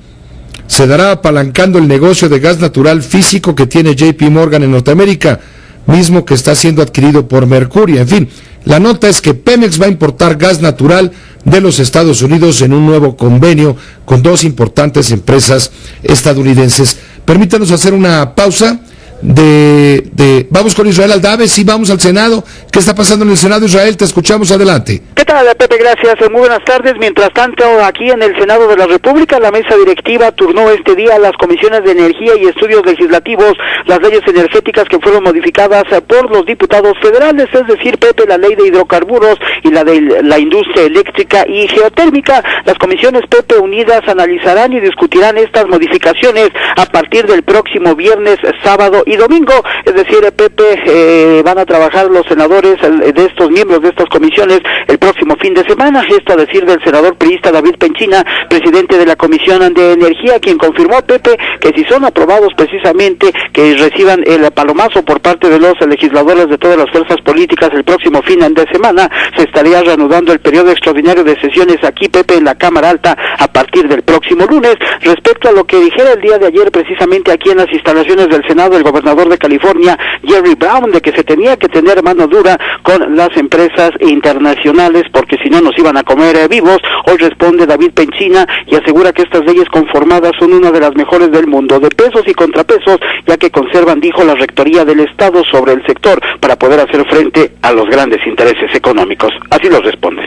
Se dará apalancando el negocio de gas natural físico que tiene JP Morgan en Norteamérica, mismo que está siendo adquirido por Mercuria. En fin, la nota es que Pemex va a importar gas natural de los Estados Unidos en un nuevo convenio con 2 importantes empresas estadounidenses. Permítanos hacer una pausa. Vamos con Israel Aldave, sí, vamos al Senado. ¿Qué está pasando en el Senado, Israel? Te escuchamos, adelante. ¿Qué tal, Pepe? Gracias. Muy buenas tardes. Mientras tanto, aquí en el Senado de la República, la mesa directiva turnó este día a las comisiones de energía y estudios legislativos las leyes energéticas que fueron modificadas por los diputados federales, es decir, Pepe, la ley de hidrocarburos y la de la industria eléctrica y geotérmica. Las comisiones, Pepe, unidas analizarán y discutirán estas modificaciones a partir del próximo viernes, sábado y domingo. Es decir, Pepe, van a trabajar los senadores de estos miembros de estas comisiones el próximo fin de semana. Esto a decir del senador priista David Penchina, presidente de la Comisión de Energía, quien confirmó, Pepe, que si son aprobados precisamente, que reciban el palomazo por parte de los legisladores de todas las fuerzas políticas el próximo fin de semana, se estaría reanudando el periodo extraordinario de sesiones aquí, Pepe, en la Cámara Alta a partir del próximo lunes. Respecto a lo que dijera el día de ayer precisamente aquí en las instalaciones del Senado el gobernador de California, Jerry Brown, de que se tenía que tener mano dura con las empresas internacionales porque si no nos iban a comer vivos, hoy responde David Penchina y asegura que estas leyes conformadas son una de las mejores del mundo, de pesos y contrapesos, ya que conservan, dijo, la rectoría del Estado sobre el sector para poder hacer frente a los grandes intereses económicos. Así lo responde.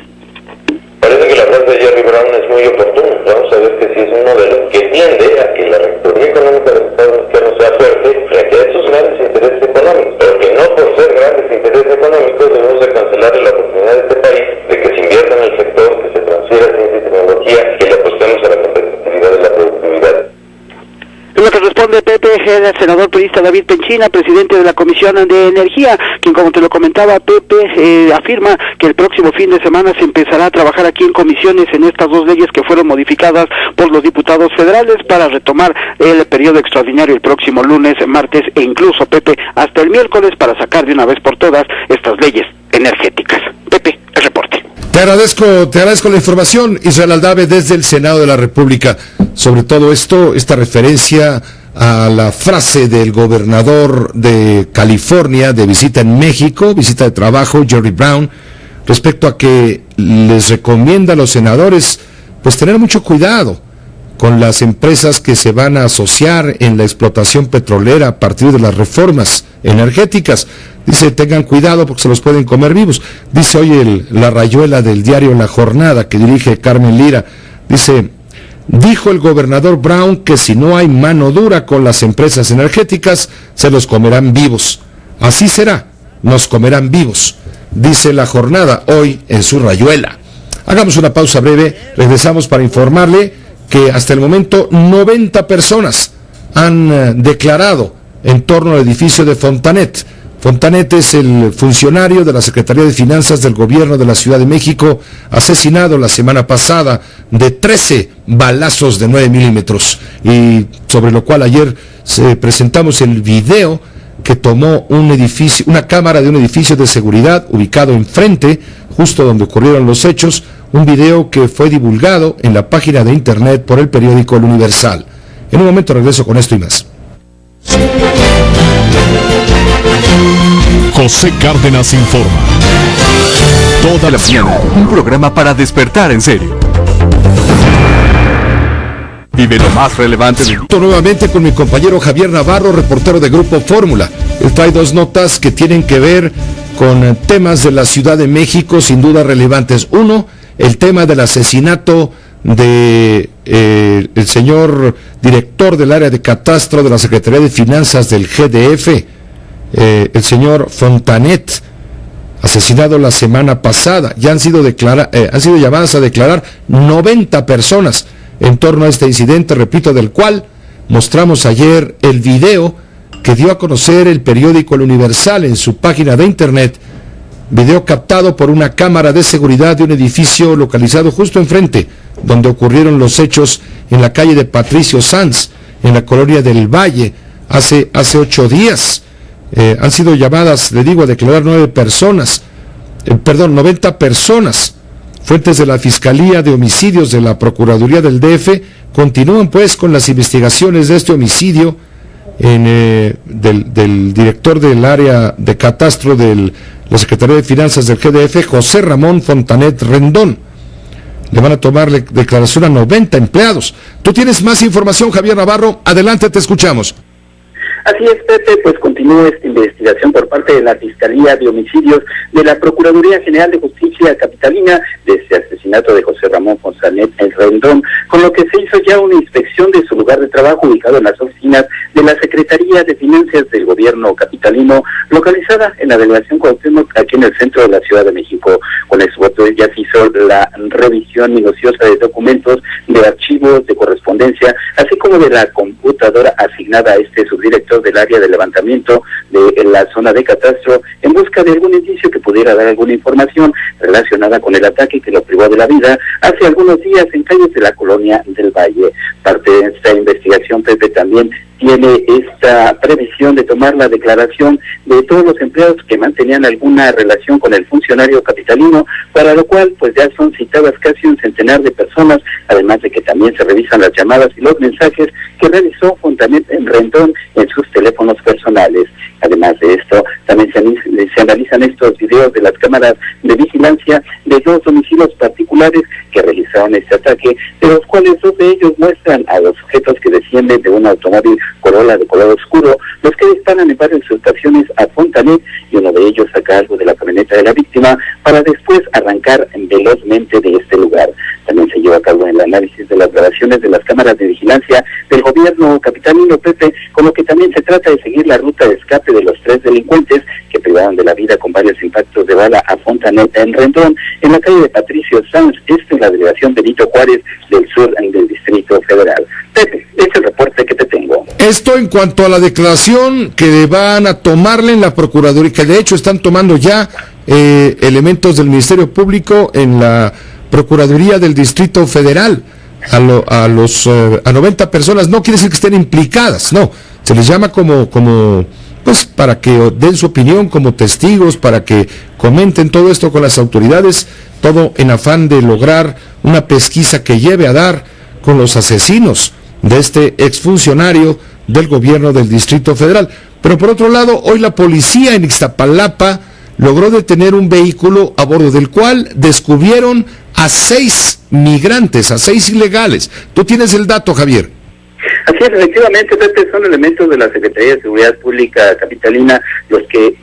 Parece que la frase de Jerry Brown es muy oportuna. Vamos a ver que si es un modelo que tiende a que la rectoría económica del Estado mexicano sea fuerte frente a estos grandes intereses económicos, pero que no por ser grandes intereses económicos debemos de cancelar la oportunidad de este país de que se invierta en el sector, que se transfiera ciencia y tecnología, que le apostemos a la competitividad y la productividad. Es lo que responde Pepe, el senador priista David Penchina, presidente de la Comisión de Energía, quien, como te lo comentaba, Pepe, afirma que el próximo fin de semana se empezará a trabajar aquí en comisiones en estas dos leyes que fueron modificadas por los diputados federales para retomar el periodo extraordinario el próximo lunes, martes e incluso, Pepe, hasta el miércoles para sacar de una vez por todas estas leyes energéticas. Pepe, el reporte. Te agradezco la información, Israel Aldave, desde el Senado de la República. Sobre todo esto, esta referencia a la frase del gobernador de California de visita en México, visita de trabajo, Jerry Brown, respecto a que les recomienda a los senadores pues tener mucho cuidado con las empresas que se van a asociar en la explotación petrolera a partir de las reformas energéticas. Dice, tengan cuidado porque se los pueden comer vivos. Dice hoy la rayuela del diario La Jornada, que dirige Carmen Lira, dice, dijo el gobernador Brown que si no hay mano dura con las empresas energéticas, se los comerán vivos. Así será, nos comerán vivos, dice La Jornada hoy en su rayuela. Hagamos una pausa breve, regresamos para informarle que hasta el momento 90 personas han declarado en torno al edificio de Fontanet. Fontanet es el funcionario de la Secretaría de Finanzas del Gobierno de la Ciudad de México, asesinado la semana pasada de 13 balazos de 9 milímetros, y sobre lo cual ayer presentamos el video que tomó una cámara de un edificio de seguridad ubicado enfrente, justo donde ocurrieron los hechos, un video que fue divulgado en la página de internet por el periódico El Universal. En un momento regreso con esto y más. José Cárdenas informa. Toda la mañana, un programa para despertar en serio. Vive lo más relevante del... Nuevamente con mi compañero Javier Navarro, reportero de Grupo Fórmula. Él trae dos notas que tienen que ver con temas de la Ciudad de México, sin duda relevantes. Uno, el tema del asesinato de el señor director del área de catastro de la Secretaría de Finanzas del GDF, el señor Fontanet, asesinado la semana pasada. Ya han sido llamadas a declarar 90 personas en torno a este incidente, repito, del cual mostramos ayer el video que dio a conocer el periódico El Universal en su página de internet, video captado por una cámara de seguridad de un edificio localizado justo enfrente, donde ocurrieron los hechos en la calle de Patricio Sanz, en la colonia del Valle, hace 8 días. Han sido llamadas, le digo, a declarar 90 personas. Fuentes de la Fiscalía de Homicidios de la Procuraduría del DF continúan pues con las investigaciones de este homicidio del director del área de catastro de la Secretaría de Finanzas del GDF, José Ramón Fontanet Rendón. Le van a tomar declaración a 90 empleados. Tú tienes más información, Javier Navarro. Adelante, te escuchamos. Así es, Pepe, pues continúa esta investigación por parte de la Fiscalía de Homicidios de la Procuraduría General de Justicia Capitalina de este asesinato de José Ramón Fonsanet en Rendón, con lo que se hizo ya una inspección de su lugar de trabajo ubicado en las oficinas de la Secretaría de Finanzas del Gobierno capitalino, localizada en la delegación Cuauhtémoc, aquí en el centro de la Ciudad de México. Con el voto ya se hizo la revisión minuciosa de documentos, de archivos, de correspondencia, así como de la computadora asignada a este subdirector del área de levantamiento de la zona de catastro, en busca de algún indicio que pudiera dar alguna información relacionada con el ataque que lo privó de la vida hace algunos días en calles de la colonia del Valle. Parte de esta investigación, Pepe, también tiene esta previsión de tomar la declaración de todos los empleados que mantenían alguna relación con el funcionario capitalino, para lo cual pues ya son citadas casi un centenar de personas, además de que también se revisan las llamadas y los mensajes que realizó Fontanet en Rendón en sus teléfonos personales. Además de esto, también se analizan estos videos de las cámaras de vigilancia de dos domicilios particulares que realizaron este ataque, de los cuales dos de ellos muestran a los sujetos que descienden de un automóvil Corolla de color oscuro, los que disparan en varias estaciones a Fontanet, y uno de ellos saca algo de la camioneta de la víctima para después arrancar velozmente de este lugar. También se lleva a cabo el análisis de las grabaciones de las cámaras de vigilancia del gobierno capitalino, Pepe, con lo que también se trata de seguir la ruta de escape de los tres delincuentes que privaron de la vida con varios impactos de bala a Fontanet en Rendón, en la calle de Patricio Sanz, en la delegación Benito Juárez del sur del Distrito Federal. Pepe, es el reporte que te tengo. Esto en cuanto a la declaración que van a tomarle en la Procuraduría, que de hecho están tomando ya elementos del Ministerio Público en la Procuraduría del Distrito Federal, a 90 personas. No quiere decir que estén implicadas, no, se les llama como pues para que den su opinión como testigos, para que comenten todo esto con las autoridades, todo en afán de lograr una pesquisa que lleve a dar con los asesinos de este exfuncionario del gobierno del Distrito Federal. Pero por otro lado, hoy la policía en Ixtapalapa logró detener un vehículo a bordo del cual descubrieron a 6 migrantes, a 6 ilegales. ¿Tú tienes el dato, Javier? Así es, efectivamente, Pepe, son elementos de la Secretaría de Seguridad Pública capitalina los que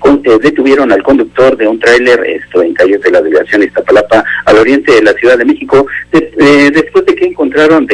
detuvieron al conductor de un tráiler, esto en calles de la delegación Iztapalapa, al oriente de la Ciudad de México, después de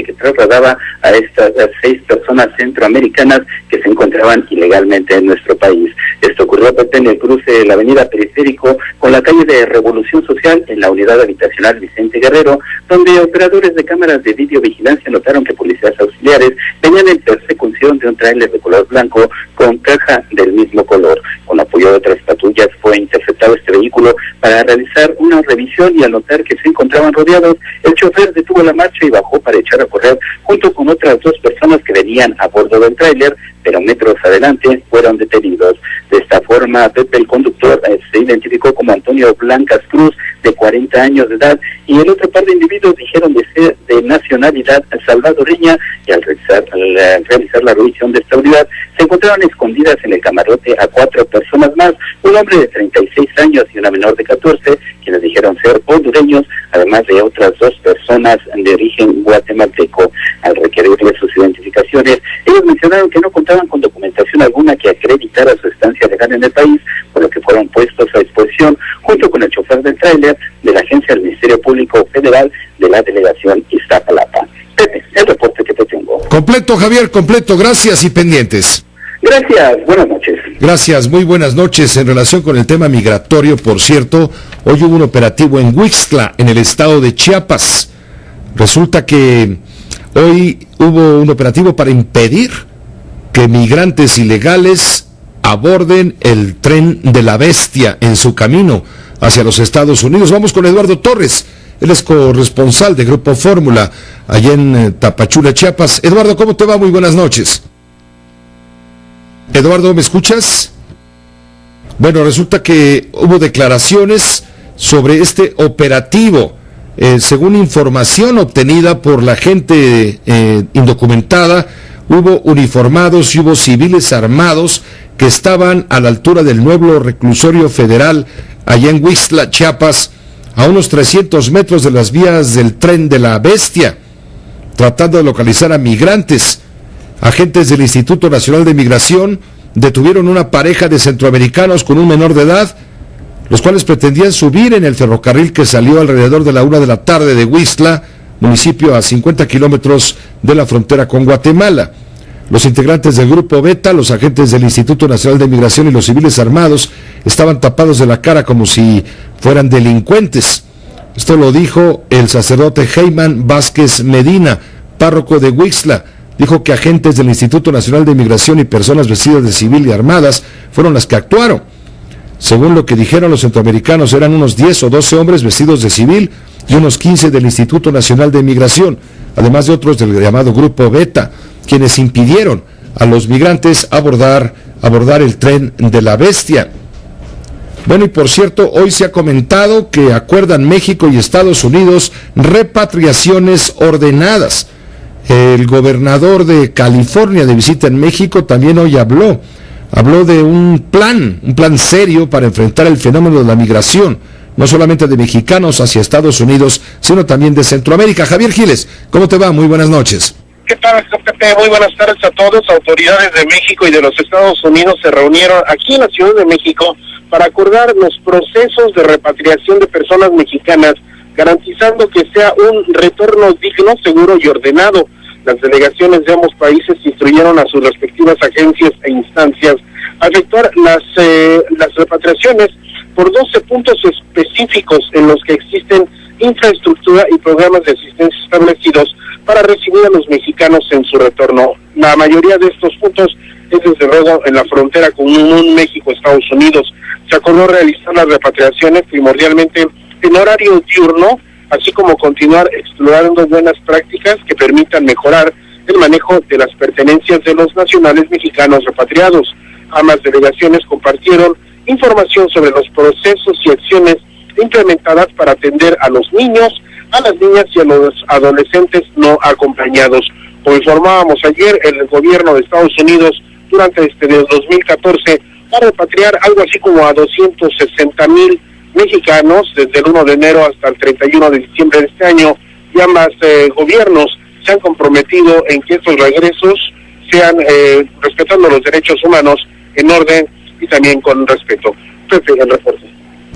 que trasladaba a estas 6 personas centroamericanas que se encontraban ilegalmente en nuestro país. Esto ocurrió, Pepe, en el cruce de la avenida Periférico con la calle de Revolución Social en la unidad habitacional Vicente Guerrero, donde operadores de cámaras de videovigilancia notaron que policías auxiliares venían en persecución de un tráiler de color blanco con caja del mismo color. Con apoyo de otras patrullas fue interceptado este vehículo para realizar una revisión, y al notar que se encontraban rodeados, el chofer detuvo la marcha y bajó para echar a correr junto con otras 2 personas que venían a bordo del tráiler, pero metros adelante fueron detenidos. De esta forma, Pepe, el conductor, se identificó como Antonio Blancas Cruz, de 40 años de edad, y el otro par de individuos dijeron de ser de nacionalidad salvadoreña, y al realizar la revisión de esta unidad, se encontraron escondidas en el camarote a 4 personas más, un hombre de 36 años y una menor de 14, quienes dijeron ser hondureños, además de otras 2 personas de origen guatemalteco. Al requerirles sus identificaciones, ellos mencionaron que no contaban con documentación alguna que acreditara su estancia legal en el país, por lo que fueron puestos a disposición junto con el chofer del tráiler de la agencia del Ministerio Público Federal de la delegación Iztapalapa. Pepe, el reporte que te tengo. Completo, Javier, completo, gracias y pendientes. Gracias, buenas noches. Gracias, muy buenas noches. En relación con el tema migratorio, por cierto, hoy hubo un operativo en Huixtla, en el estado de Chiapas. Resulta que hoy hubo un operativo para impedir que migrantes ilegales aborden el tren de la Bestia en su camino hacia los Estados Unidos. Vamos con Eduardo Torres, él es corresponsal de Grupo Fórmula, allá en Tapachula, Chiapas. Eduardo, ¿cómo te va? Muy buenas noches. Eduardo, ¿me escuchas? Bueno, resulta que hubo declaraciones sobre este operativo. Según información obtenida por la gente indocumentada, hubo uniformados y hubo civiles armados que estaban a la altura del nuevo reclusorio federal allá en Huixtla, Chiapas, a unos 300 metros de las vías del tren de la Bestia, tratando de localizar a migrantes. Agentes del Instituto Nacional de Migración detuvieron una pareja de centroamericanos con un menor de edad, los cuales pretendían subir en el ferrocarril que salió alrededor de la 1 de la tarde de Huixtla, municipio a 50 kilómetros de la frontera con Guatemala. Los integrantes del Grupo Beta, los agentes del Instituto Nacional de Migración y los civiles armados estaban tapados de la cara como si fueran delincuentes. Esto lo dijo el sacerdote Heyman Vázquez Medina, párroco de Huixtla. Dijo que agentes del Instituto Nacional de Migración y personas vestidas de civil y armadas fueron las que actuaron. Según lo que dijeron los centroamericanos, eran unos 10 o 12 hombres vestidos de civil y unos 15 del Instituto Nacional de Migración, además de otros del llamado Grupo Beta, quienes impidieron a los migrantes abordar el tren de la bestia. Bueno, y por cierto, hoy se ha comentado que acuerdan México y Estados Unidos repatriaciones ordenadas. El gobernador de California, de visita en México, también hoy habló de un plan serio para enfrentar el fenómeno de la migración, no solamente de mexicanos hacia Estados Unidos, sino también de Centroamérica. Javier Giles, ¿cómo te va? Muy buenas noches. ¿Qué tal, Pepe? Muy buenas tardes a todos. Autoridades de México y de los Estados Unidos se reunieron aquí en la Ciudad de México para acordar los procesos de repatriación de personas mexicanas, garantizando que sea un retorno digno, seguro y ordenado. Las delegaciones de ambos países instruyeron a sus respectivas agencias e instancias a efectuar las repatriaciones por 12 puntos específicos en los que existen infraestructura y programas de asistencia establecidos para recibir a los mexicanos en su retorno. La mayoría de estos puntos es desde luego en la frontera común México-Estados Unidos. Se acordó realizar las repatriaciones primordialmente en horario diurno, así como continuar explorando buenas prácticas que permitan mejorar el manejo de las pertenencias de los nacionales mexicanos repatriados. Ambas delegaciones compartieron información sobre los procesos y acciones implementadas para atender a los niños, a las niñas y a los adolescentes no acompañados. Como informábamos ayer, el gobierno de Estados Unidos durante este 2014 va a repatriar algo así como a 260,000 mexicanos desde el 1 de enero hasta el 31 de diciembre de este año, y ambos gobiernos se han comprometido en que estos regresos sean respetando los derechos humanos en orden y también con respeto. Pepe, el reporte.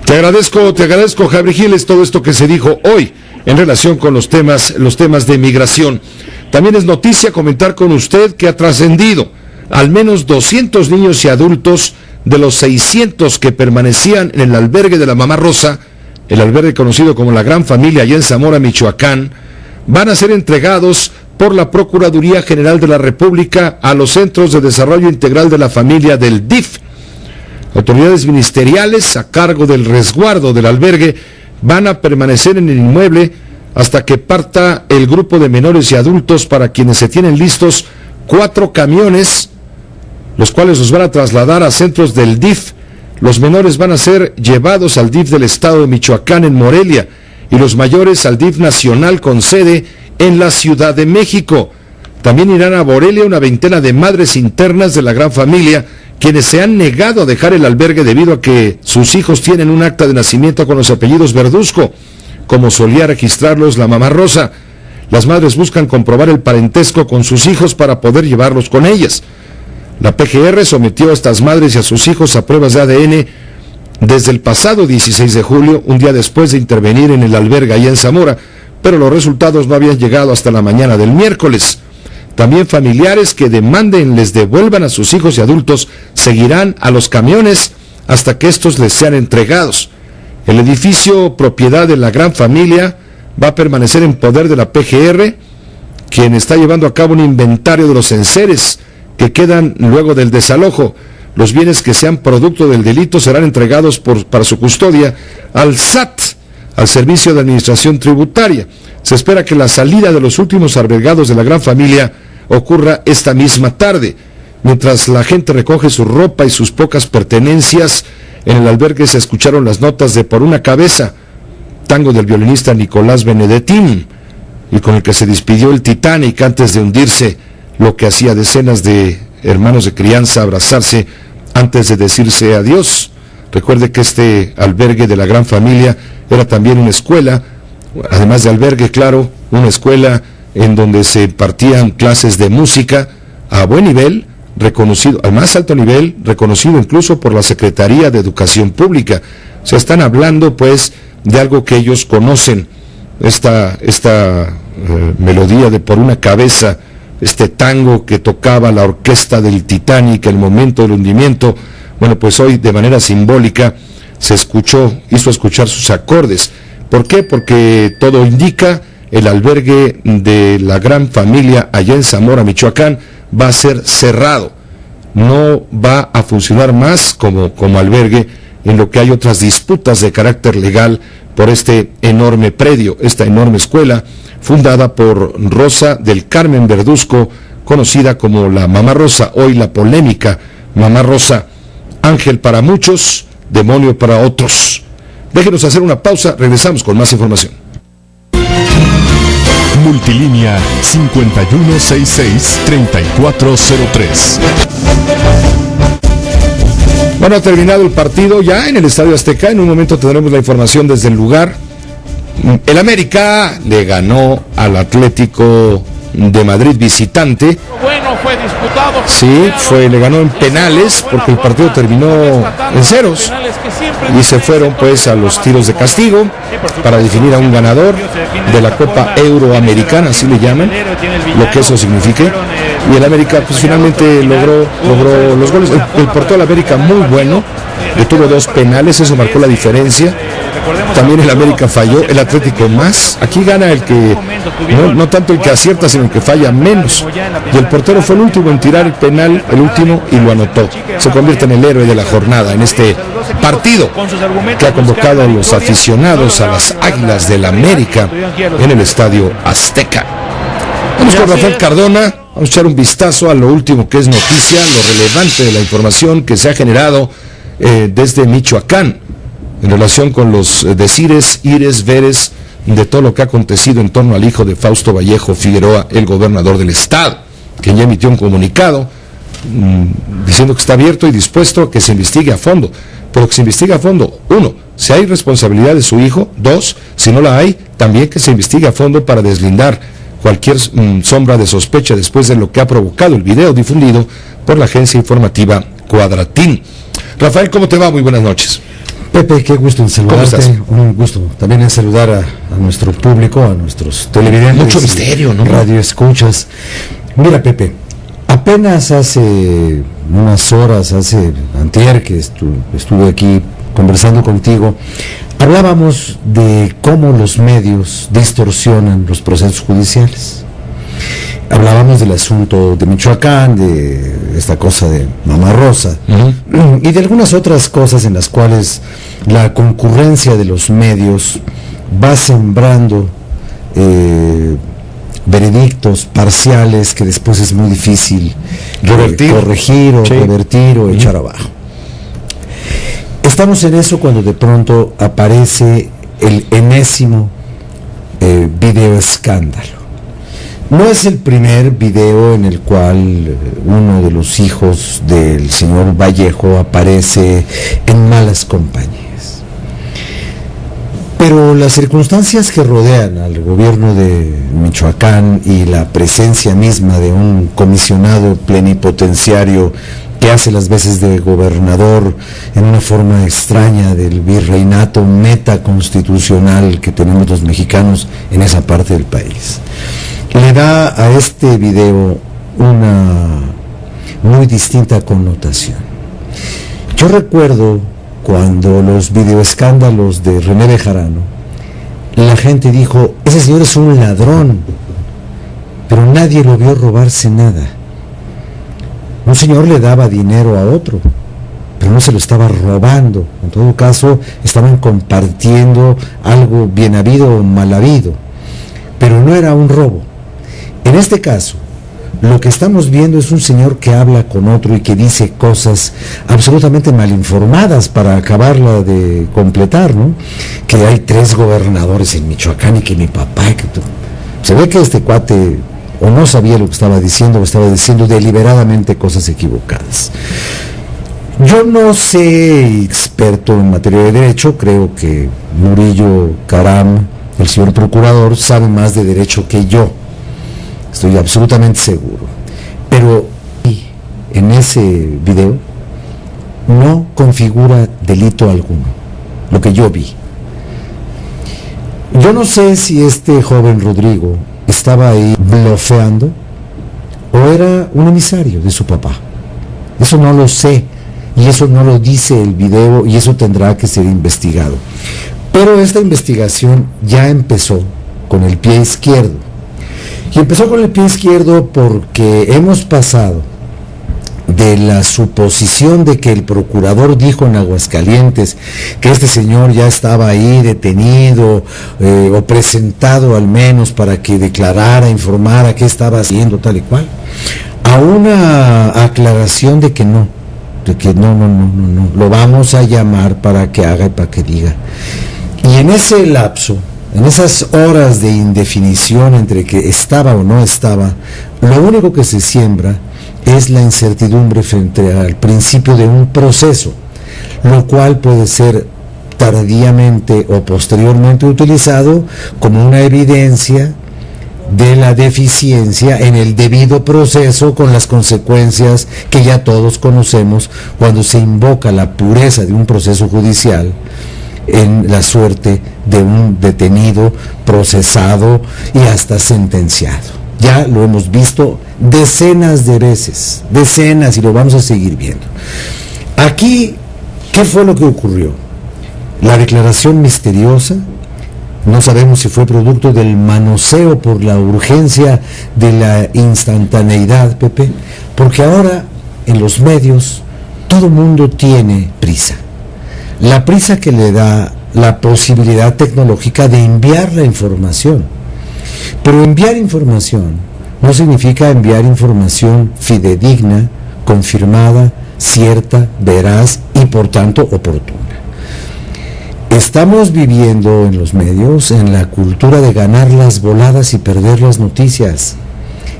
Te agradezco, Javier Giles, todo esto que se dijo hoy en relación con los temas de migración. También es noticia comentar con usted que ha trascendido al menos 200 niños y adultos de los 600 que permanecían en el albergue de la Mamá Rosa, el albergue conocido como La Gran Familia allá en Zamora, Michoacán, van a ser entregados por la Procuraduría General de la República a los Centros de Desarrollo Integral de la Familia del DIF. Autoridades ministeriales a cargo del resguardo del albergue van a permanecer en el inmueble hasta que parta el grupo de menores y adultos, para quienes se tienen listos 4 camiones, los cuales los van a trasladar a centros del DIF. Los menores van a ser llevados al DIF del estado de Michoacán en Morelia y los mayores al DIF nacional con sede en la Ciudad de México. También irán a Morelia una veintena de madres internas de La Gran Familia, quienes se han negado a dejar el albergue debido a que sus hijos tienen un acta de nacimiento con los apellidos Verduzco, como solía registrarlos la Mamá Rosa. Las madres buscan comprobar el parentesco con sus hijos para poder llevarlos con ellas. La PGR sometió a estas madres y a sus hijos a pruebas de ADN desde el pasado 16 de julio, un día después de intervenir en el albergue allá en Zamora, pero los resultados no habían llegado hasta la mañana del miércoles. También familiares que demanden les devuelvan a sus hijos y adultos seguirán a los camiones hasta que estos les sean entregados. El edificio, propiedad de La Gran Familia, va a permanecer en poder de la PGR, quien está llevando a cabo un inventario de los enseres que quedan luego del desalojo. Los bienes que sean producto del delito serán entregados para su custodia al SAT, al Servicio de Administración Tributaria. Se espera que la salida de los últimos albergados de La Gran Familia ocurra esta misma tarde. Mientras la gente recoge su ropa y sus pocas pertenencias, en el albergue se escucharon las notas de Por una Cabeza, tango del violinista Nicolás Benedetín, y con el que se despidió el Titanic antes de hundirse, lo que hacía decenas de hermanos de crianza abrazarse antes de decirse adiós. Recuerde que este albergue de La Gran Familia era también una escuela, además de albergue, claro, una escuela en donde se impartían clases de música a buen nivel reconocido, al más alto nivel, reconocido incluso por la Secretaría de Educación Pública. O sea, están hablando pues de algo que ellos conocen, esta melodía de Por una cabeza, este tango que tocaba la orquesta del Titanic en el momento del hundimiento. Bueno, pues hoy de manera simbólica se hizo escuchar sus acordes. ¿Por qué? Porque todo indica, el albergue de la gran familia allá en Zamora, Michoacán, va a ser cerrado. No va a funcionar más como albergue, en lo que hay otras disputas de carácter legal por este enorme predio, esta enorme escuela, fundada por Rosa del Carmen Verduzco, conocida como la Mamá Rosa, hoy la polémica Mamá Rosa, ángel para muchos, demonio para otros. Déjenos hacer una pausa, regresamos con más información. Multilínea 5166-3403. Bueno, ha terminado el partido ya en el Estadio Azteca. En un momento tendremos la información desde el lugar. El América le ganó al Atlético de Madrid visitante. Bueno, fue disputado. Sí, le ganó en penales porque el partido terminó en ceros y se fueron pues a los tiros de castigo para definir a un ganador de la Copa Euroamericana, así le llaman, lo que eso signifique. Y el América pues finalmente logró los goles. El portero del América muy bueno, detuvo 2 penales, eso marcó la diferencia. También el América falló, el Atlético más. Aquí gana el que, no tanto el que acierta, sino el que falla menos. Y el portero fue el último en tirar el penal, el último, y lo anotó. Se convierte en el héroe de la jornada en este partido que ha convocado a los aficionados a las Águilas del América en el Estadio Azteca. Vamos con Rafael Cardona, vamos a echar un vistazo a lo último que es noticia, lo relevante de la información que se ha generado desde Michoacán, en relación con los decires, ires, veres de todo lo que ha acontecido en torno al hijo de Fausto Vallejo Figueroa, el gobernador del estado, quien ya emitió un comunicado diciendo que está abierto y dispuesto a que se investigue a fondo, pero que se investigue a fondo, 1, si hay responsabilidad de su hijo, 2, si no la hay, también que se investigue a fondo para deslindar cualquier sombra de sospecha después de lo que ha provocado el video difundido por la agencia informativa Cuadratín. Rafael, ¿cómo te va? Muy buenas noches. Pepe, qué gusto en saludarte. Un gusto también en saludar a nuestro público, a nuestros televidentes. Mucho misterio, ¿no? Radio escuchas. Mira, Pepe, apenas hace unas horas, antier que estuve aquí conversando contigo, hablábamos de cómo los medios distorsionan los procesos judiciales. Hablábamos del asunto de Michoacán, de esta cosa de Mamá Rosa, y de algunas otras cosas en las cuales la concurrencia de los medios va sembrando veredictos parciales que después es muy difícil corregir o revertir o echar abajo. Estamos en eso cuando de pronto aparece el enésimo video escándalo. No es el primer video en el cual uno de los hijos del señor Vallejo aparece en malas compañías. Pero las circunstancias que rodean al gobierno de Michoacán y la presencia misma de un comisionado plenipotenciario que hace las veces de gobernador en una forma extraña del virreinato metaconstitucional que tenemos los mexicanos en esa parte del país, le da a este video una muy distinta connotación. Yo recuerdo cuando los videoescándalos de René Bejarano, la gente dijo, ese señor es un ladrón, pero nadie lo vio robarse nada. Un señor le daba dinero a otro, pero no se lo estaba robando. En todo caso, estaban compartiendo algo bien habido o mal habido, pero no era un robo. En este caso, lo que estamos viendo es un señor que habla con otro y que dice cosas absolutamente mal informadas para acabarla de completar, ¿no? Que hay 3 gobernadores en Michoacán y que mi papá... Se ve que este cuate o no sabía lo que estaba diciendo o estaba diciendo deliberadamente cosas equivocadas. Yo no soy experto en materia de derecho, creo que Murillo Caram, el señor procurador, sabe más de derecho que yo. Estoy absolutamente seguro. Pero en ese video no configura delito alguno, lo que yo vi. Yo no sé si este joven Rodrigo estaba ahí blofeando o era un emisario de su papá. Eso no lo sé, y eso no lo dice el video, y eso tendrá que ser investigado. Pero esta investigación ya empezó con el pie izquierdo. Y empezó con el pie izquierdo porque hemos pasado de la suposición de que el procurador dijo en Aguascalientes que este señor ya estaba ahí detenido o presentado al menos para que declarara, informara qué estaba haciendo tal y cual, a una aclaración de que no, lo vamos a llamar para que haga y para que diga. Y en ese lapso, en esas horas de indefinición entre que estaba o no estaba, lo único que se siembra es la incertidumbre frente al principio de un proceso, lo cual puede ser tardíamente o posteriormente utilizado como una evidencia de la deficiencia en el debido proceso, con las consecuencias que ya todos conocemos cuando se invoca la pureza de un proceso judicial en la suerte de un detenido, procesado y hasta sentenciado. Ya lo hemos visto decenas de veces, decenas, y lo vamos a seguir viendo. Aquí, ¿qué fue lo que ocurrió? La declaración misteriosa, no sabemos si fue producto del manoseo por la urgencia de la instantaneidad, Pepe, porque ahora en los medios todo mundo tiene prisa. La prisa que le da la posibilidad tecnológica de enviar la información. Pero enviar información no significa enviar información fidedigna, confirmada, cierta, veraz y por tanto oportuna. Estamos viviendo en los medios en la cultura de ganar las voladas y perder las noticias.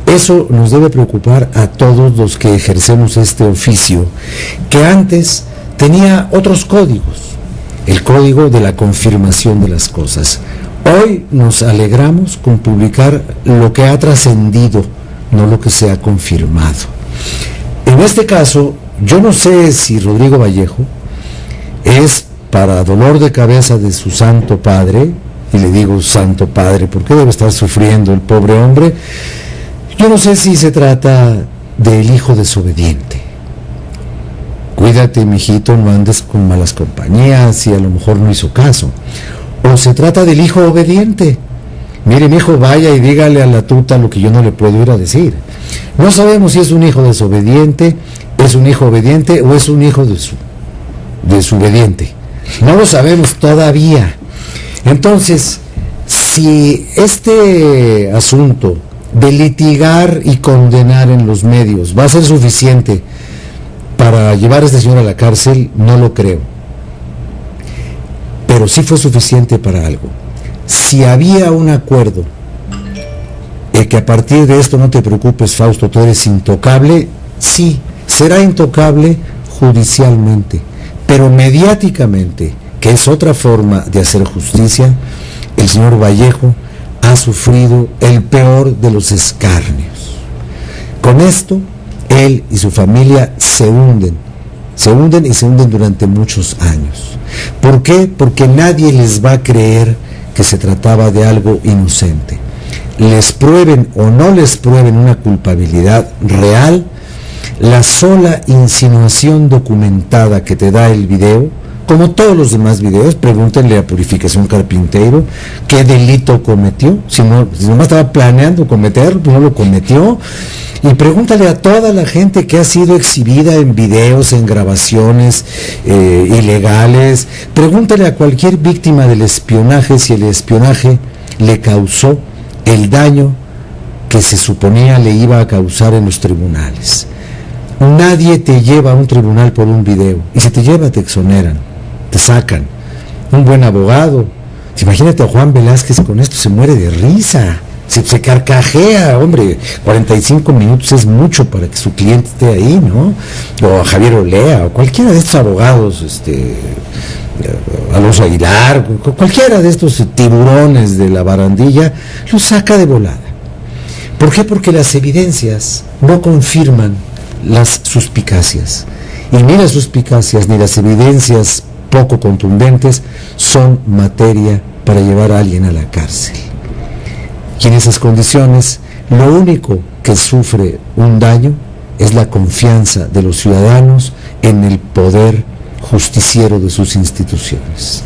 Eso nos debe preocupar a todos los que ejercemos este oficio, que antes tenía otros códigos, el código de la confirmación de las cosas. Hoy nos alegramos con publicar lo que ha trascendido, no lo que se ha confirmado. En este caso, yo no sé si Rodrigo Vallejo es para dolor de cabeza de su santo padre, y le digo santo padre porque debe estar sufriendo el pobre hombre. Yo no sé si se trata del hijo desobediente. Cuídate, mijito, no andes con malas compañías, y a lo mejor no hizo caso. O se trata del hijo obediente. Mire, mi hijo, vaya y dígale a la tuta lo que yo no le puedo ir a decir. No sabemos si es un hijo desobediente, es un hijo obediente o es un hijo desobediente. No lo sabemos todavía. Entonces, si este asunto de litigar y condenar en los medios va a ser suficiente para llevar a este señor a la cárcel, no lo creo. Pero sí fue suficiente para algo. Si había un acuerdo, que a partir de esto no te preocupes, Fausto, tú eres intocable, sí, será intocable judicialmente, pero mediáticamente, que es otra forma de hacer justicia, el señor Vallejo ha sufrido el peor de los escarnios. Con esto, él y su familia se hunden y se hunden durante muchos años. ¿Por qué? Porque nadie les va a creer que se trataba de algo inocente. Les prueben o no les prueben una culpabilidad real, la sola insinuación documentada que te da el video, como todos los demás videos, pregúntenle a Purificación Carpintero qué delito cometió, si no estaba planeando cometerlo, pues no lo cometió. Y pregúntale a toda la gente que ha sido exhibida en videos, en grabaciones ilegales. Pregúntale a cualquier víctima del espionaje si el espionaje le causó el daño que se suponía le iba a causar en los tribunales. Nadie te lleva a un tribunal por un video. Y si te lleva, te exoneran, te sacan. Un buen abogado. Imagínate a Juan Velázquez con esto, se muere de risa. Se carcajea, hombre, 45 minutos es mucho para que su cliente esté ahí, ¿no? O a Javier Olea, o cualquiera de estos abogados, Alonso Aguilar, cualquiera de estos tiburones de la barandilla, lo saca de volada. ¿Por qué? Porque las evidencias no confirman las suspicacias. Y ni las suspicacias ni las evidencias poco contundentes son materia para llevar a alguien a la cárcel. Y en esas condiciones, lo único que sufre un daño es la confianza de los ciudadanos en el poder justiciero de sus instituciones.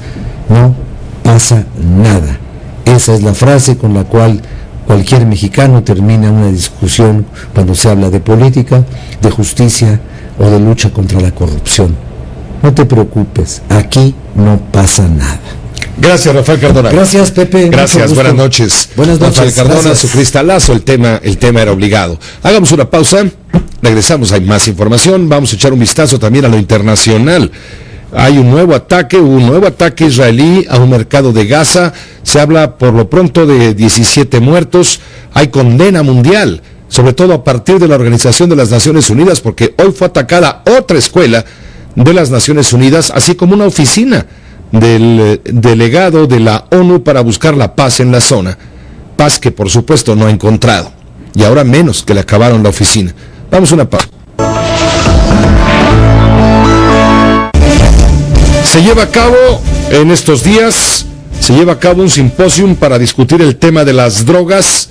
No pasa nada. Esa es la frase con la cual cualquier mexicano termina una discusión cuando se habla de política, de justicia o de lucha contra la corrupción. No te preocupes, aquí no pasa nada. Gracias, Rafael Cardona. Gracias, Pepe. Gracias, buenas noches. Buenas noches. Rafael Cardona, gracias. su cristalazo, el tema era obligado. Hagamos una pausa, regresamos, hay más información, vamos a echar un vistazo también a lo internacional. Hay un nuevo ataque israelí a un mercado de Gaza, se habla por lo pronto de 17 muertos, hay condena mundial, sobre todo a partir de la Organización de las Naciones Unidas, porque hoy fue atacada otra escuela de las Naciones Unidas, así como una oficina del delegado de la ONU para buscar la paz en la zona, paz que por supuesto no ha encontrado, y ahora menos que le acabaron la oficina. Vamos a una pausa. Se lleva a cabo en estos días, un simposium para discutir el tema de las drogas,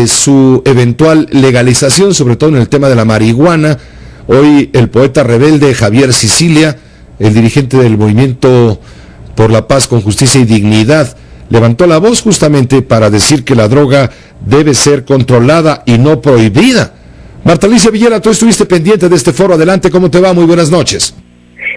su eventual legalización, sobre todo en el tema de la marihuana. Hoy el poeta rebelde Javier Sicilia, el dirigente del Movimiento por la Paz con Justicia y Dignidad, levantó la voz justamente para decir que la droga debe ser controlada y no prohibida. Marta Alicia Villela, tú estuviste pendiente de este foro. Adelante, ¿cómo te va? Muy buenas noches.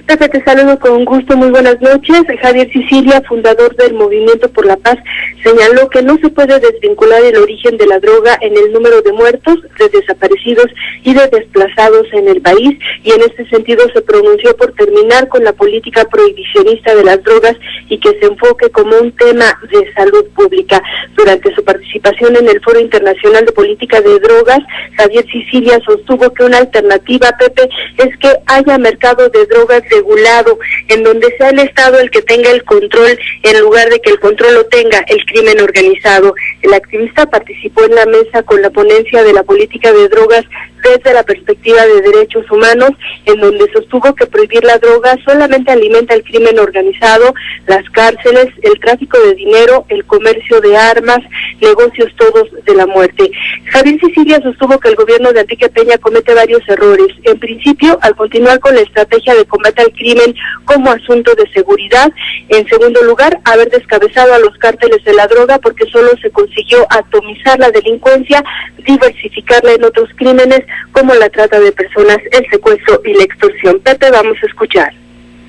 Pepe, te saludo con gusto, muy buenas noches. Javier Sicilia, fundador del Movimiento por la Paz, señaló que no se puede desvincular el origen de la droga en el número de muertos, de desaparecidos y de desplazados en el país, y en este sentido se pronunció por terminar con la política prohibicionista de las drogas y que se enfoque como un tema de salud pública. Durante su participación en el Foro Internacional de Política de Drogas, Javier Sicilia sostuvo que una alternativa, Pepe, es que haya mercado de drogas regulado, en donde sea el Estado el que tenga el control, en lugar de que el control lo tenga el crimen organizado. El activista participó en la mesa con la ponencia de la política de drogas desde la perspectiva de derechos humanos, en donde sostuvo que prohibir la droga solamente alimenta el crimen organizado, las cárceles, el tráfico de dinero, el comercio de armas, negocios todos de la muerte. Javier Sicilia sostuvo que el gobierno de Enrique Peña comete varios errores. En principio, al continuar con la estrategia de combate al crimen como asunto de seguridad. En segundo lugar, haber descabezado a los cárteles de la droga, porque solo se consiguió atomizar la delincuencia, diversificarla en otros crímenes como la trata de personas, el secuestro y la extorsión. Pepe, vamos a escuchar.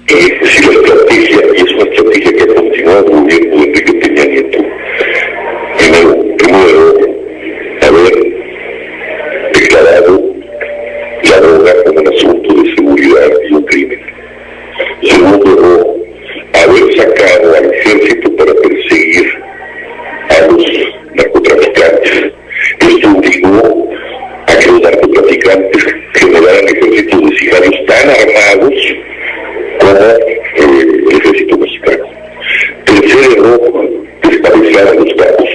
Si la estrategia, y es una estrategia que ha continuado el gobierno de Enrique Peña Nieto, primero, haber declarado la droga como un asunto de seguridad y un crimen. Segundo, haber sacado al ejército para perseguir a los narcotraficantes. Esto obligó a que los narcotraficantes generaran ejércitos de sicarios tan armados como el ejército mexicano. Tercer error, descabezar a los capos.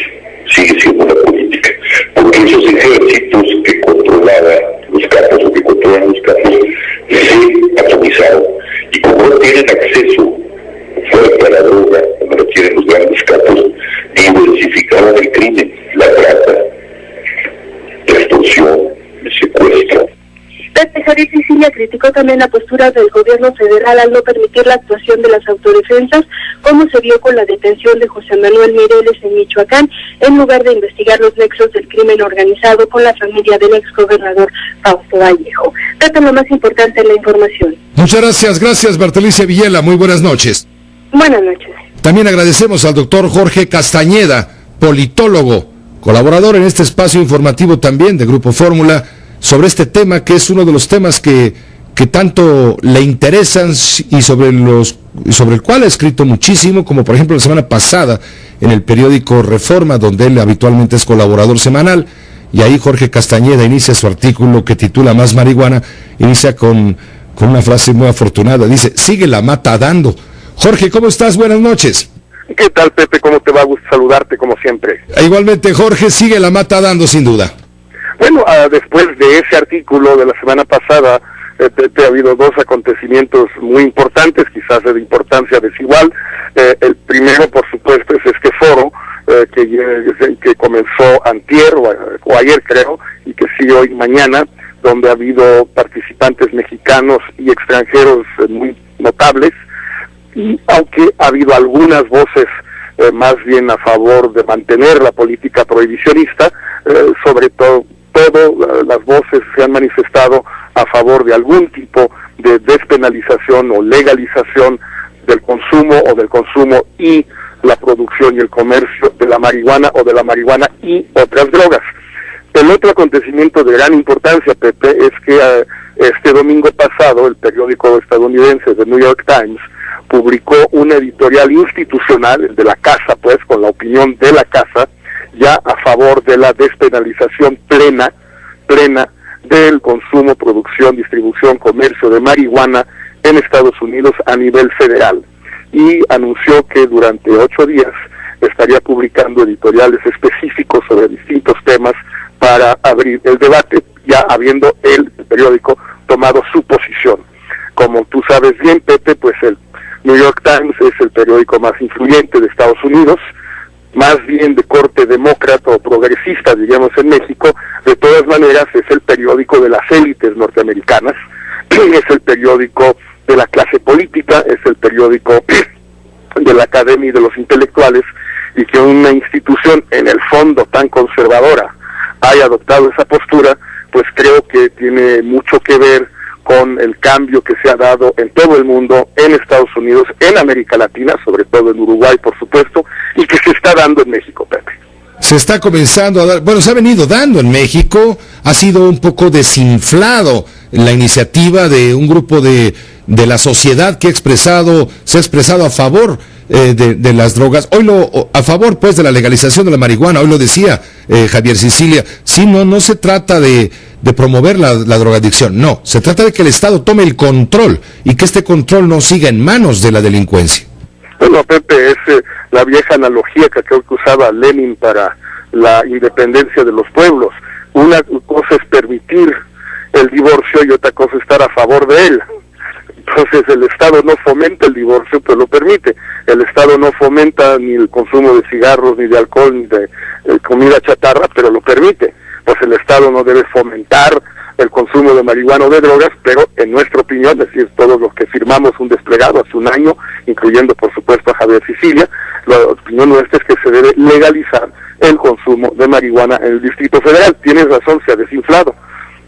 Sigue siendo una política, porque esos ejércitos que controlaban los capos o que controlan los capos se atomizaron, y como no tienen acceso fuerte a la droga, como lo tienen los grandes capos, diversificaron el crimen, la trata, la extorsión, el secuestro. Pepe, Javier Sicilia criticó también la postura del gobierno federal al no permitir la actuación de las autodefensas, como se vio con la detención de José Manuel Mireles en Michoacán, en lugar de investigar los nexos del crimen organizado con la familia del exgobernador Fausto Vallejo. Pepe, lo más importante en la información. Muchas gracias Marta Alicia Villela, muy buenas noches. Buenas noches. También agradecemos al doctor Jorge Castañeda, politólogo, colaborador en este espacio informativo también de Grupo Fórmula, sobre este tema que es uno de los temas que tanto le interesan y sobre el cual ha escrito muchísimo, como por ejemplo la semana pasada en el periódico Reforma, donde él habitualmente es colaborador semanal, y ahí Jorge Castañeda inicia su artículo que titula Más Marihuana, inicia con una frase muy afortunada, dice, sigue la mata dando. Jorge, ¿cómo estás? Buenas noches. ¿Qué tal, Pepe? ¿Cómo te va? Gusto saludarte como siempre. Igualmente, Jorge, sigue la mata dando sin duda. Bueno, después de ese artículo de la semana pasada, ha habido dos acontecimientos muy importantes, quizás de importancia desigual. El primero, por supuesto, es este foro que comenzó antier o ayer, creo, y que sigue hoy mañana, donde ha habido participantes mexicanos y extranjeros muy notables, y aunque ha habido algunas voces más bien a favor de mantener la política prohibicionista, sobre todo las voces se han manifestado a favor de algún tipo de despenalización o legalización del consumo y la producción y el comercio de la marihuana o de la marihuana y otras drogas. El otro acontecimiento de gran importancia, Pepe, es que este domingo pasado el periódico estadounidense The New York Times publicó un editorial institucional de la casa, pues, con la opinión de la casa, ya a favor de la despenalización plena del consumo, producción, distribución, comercio de marihuana en Estados Unidos a nivel federal. Y anunció que durante 8 días estaría publicando editoriales específicos sobre distintos temas para abrir el debate, ya habiendo el periódico tomado su posición. Como tú sabes bien, Pepe, pues el New York Times es el periódico más influyente de Estados Unidos, más bien de corte demócrata o progresista, diríamos en México. De todas maneras es el periódico de las élites norteamericanas, es el periódico de la clase política, es el periódico de la academia y de los intelectuales, y que una institución en el fondo tan conservadora haya adoptado esa postura, pues creo que tiene mucho que ver con el cambio que se ha dado en todo el mundo, en Estados Unidos, en América Latina, sobre todo en Uruguay, por supuesto, y que se está dando en México, Pepe. Se está comenzando a dar, bueno, se ha venido dando en México, ha sido un poco desinflado la iniciativa de un grupo de la sociedad que se ha expresado a favor de las drogas, a favor pues de la legalización de la marihuana. Hoy lo decía Javier Sicilia, sí, no se trata de promover la drogadicción, no, se trata de que el Estado tome el control y que este control no siga en manos de la delincuencia. Bueno, Pepe, es la vieja analogía que creo que usaba Lenin para la independencia de los pueblos. Una cosa es permitir el divorcio y otra cosa es estar a favor de él. Entonces el Estado no fomenta el divorcio, pero lo permite. El Estado no fomenta ni el consumo de cigarros, ni de alcohol, ni de comida chatarra, pero lo permite. Pues el Estado no debe fomentar el consumo de marihuana o de drogas, pero en nuestra opinión, es decir, todos los que firmamos un desplegado hace un año, incluyendo por supuesto a Javier Sicilia, la opinión nuestra es que se debe legalizar el consumo de marihuana en el Distrito Federal. Tienes razón, se ha desinflado,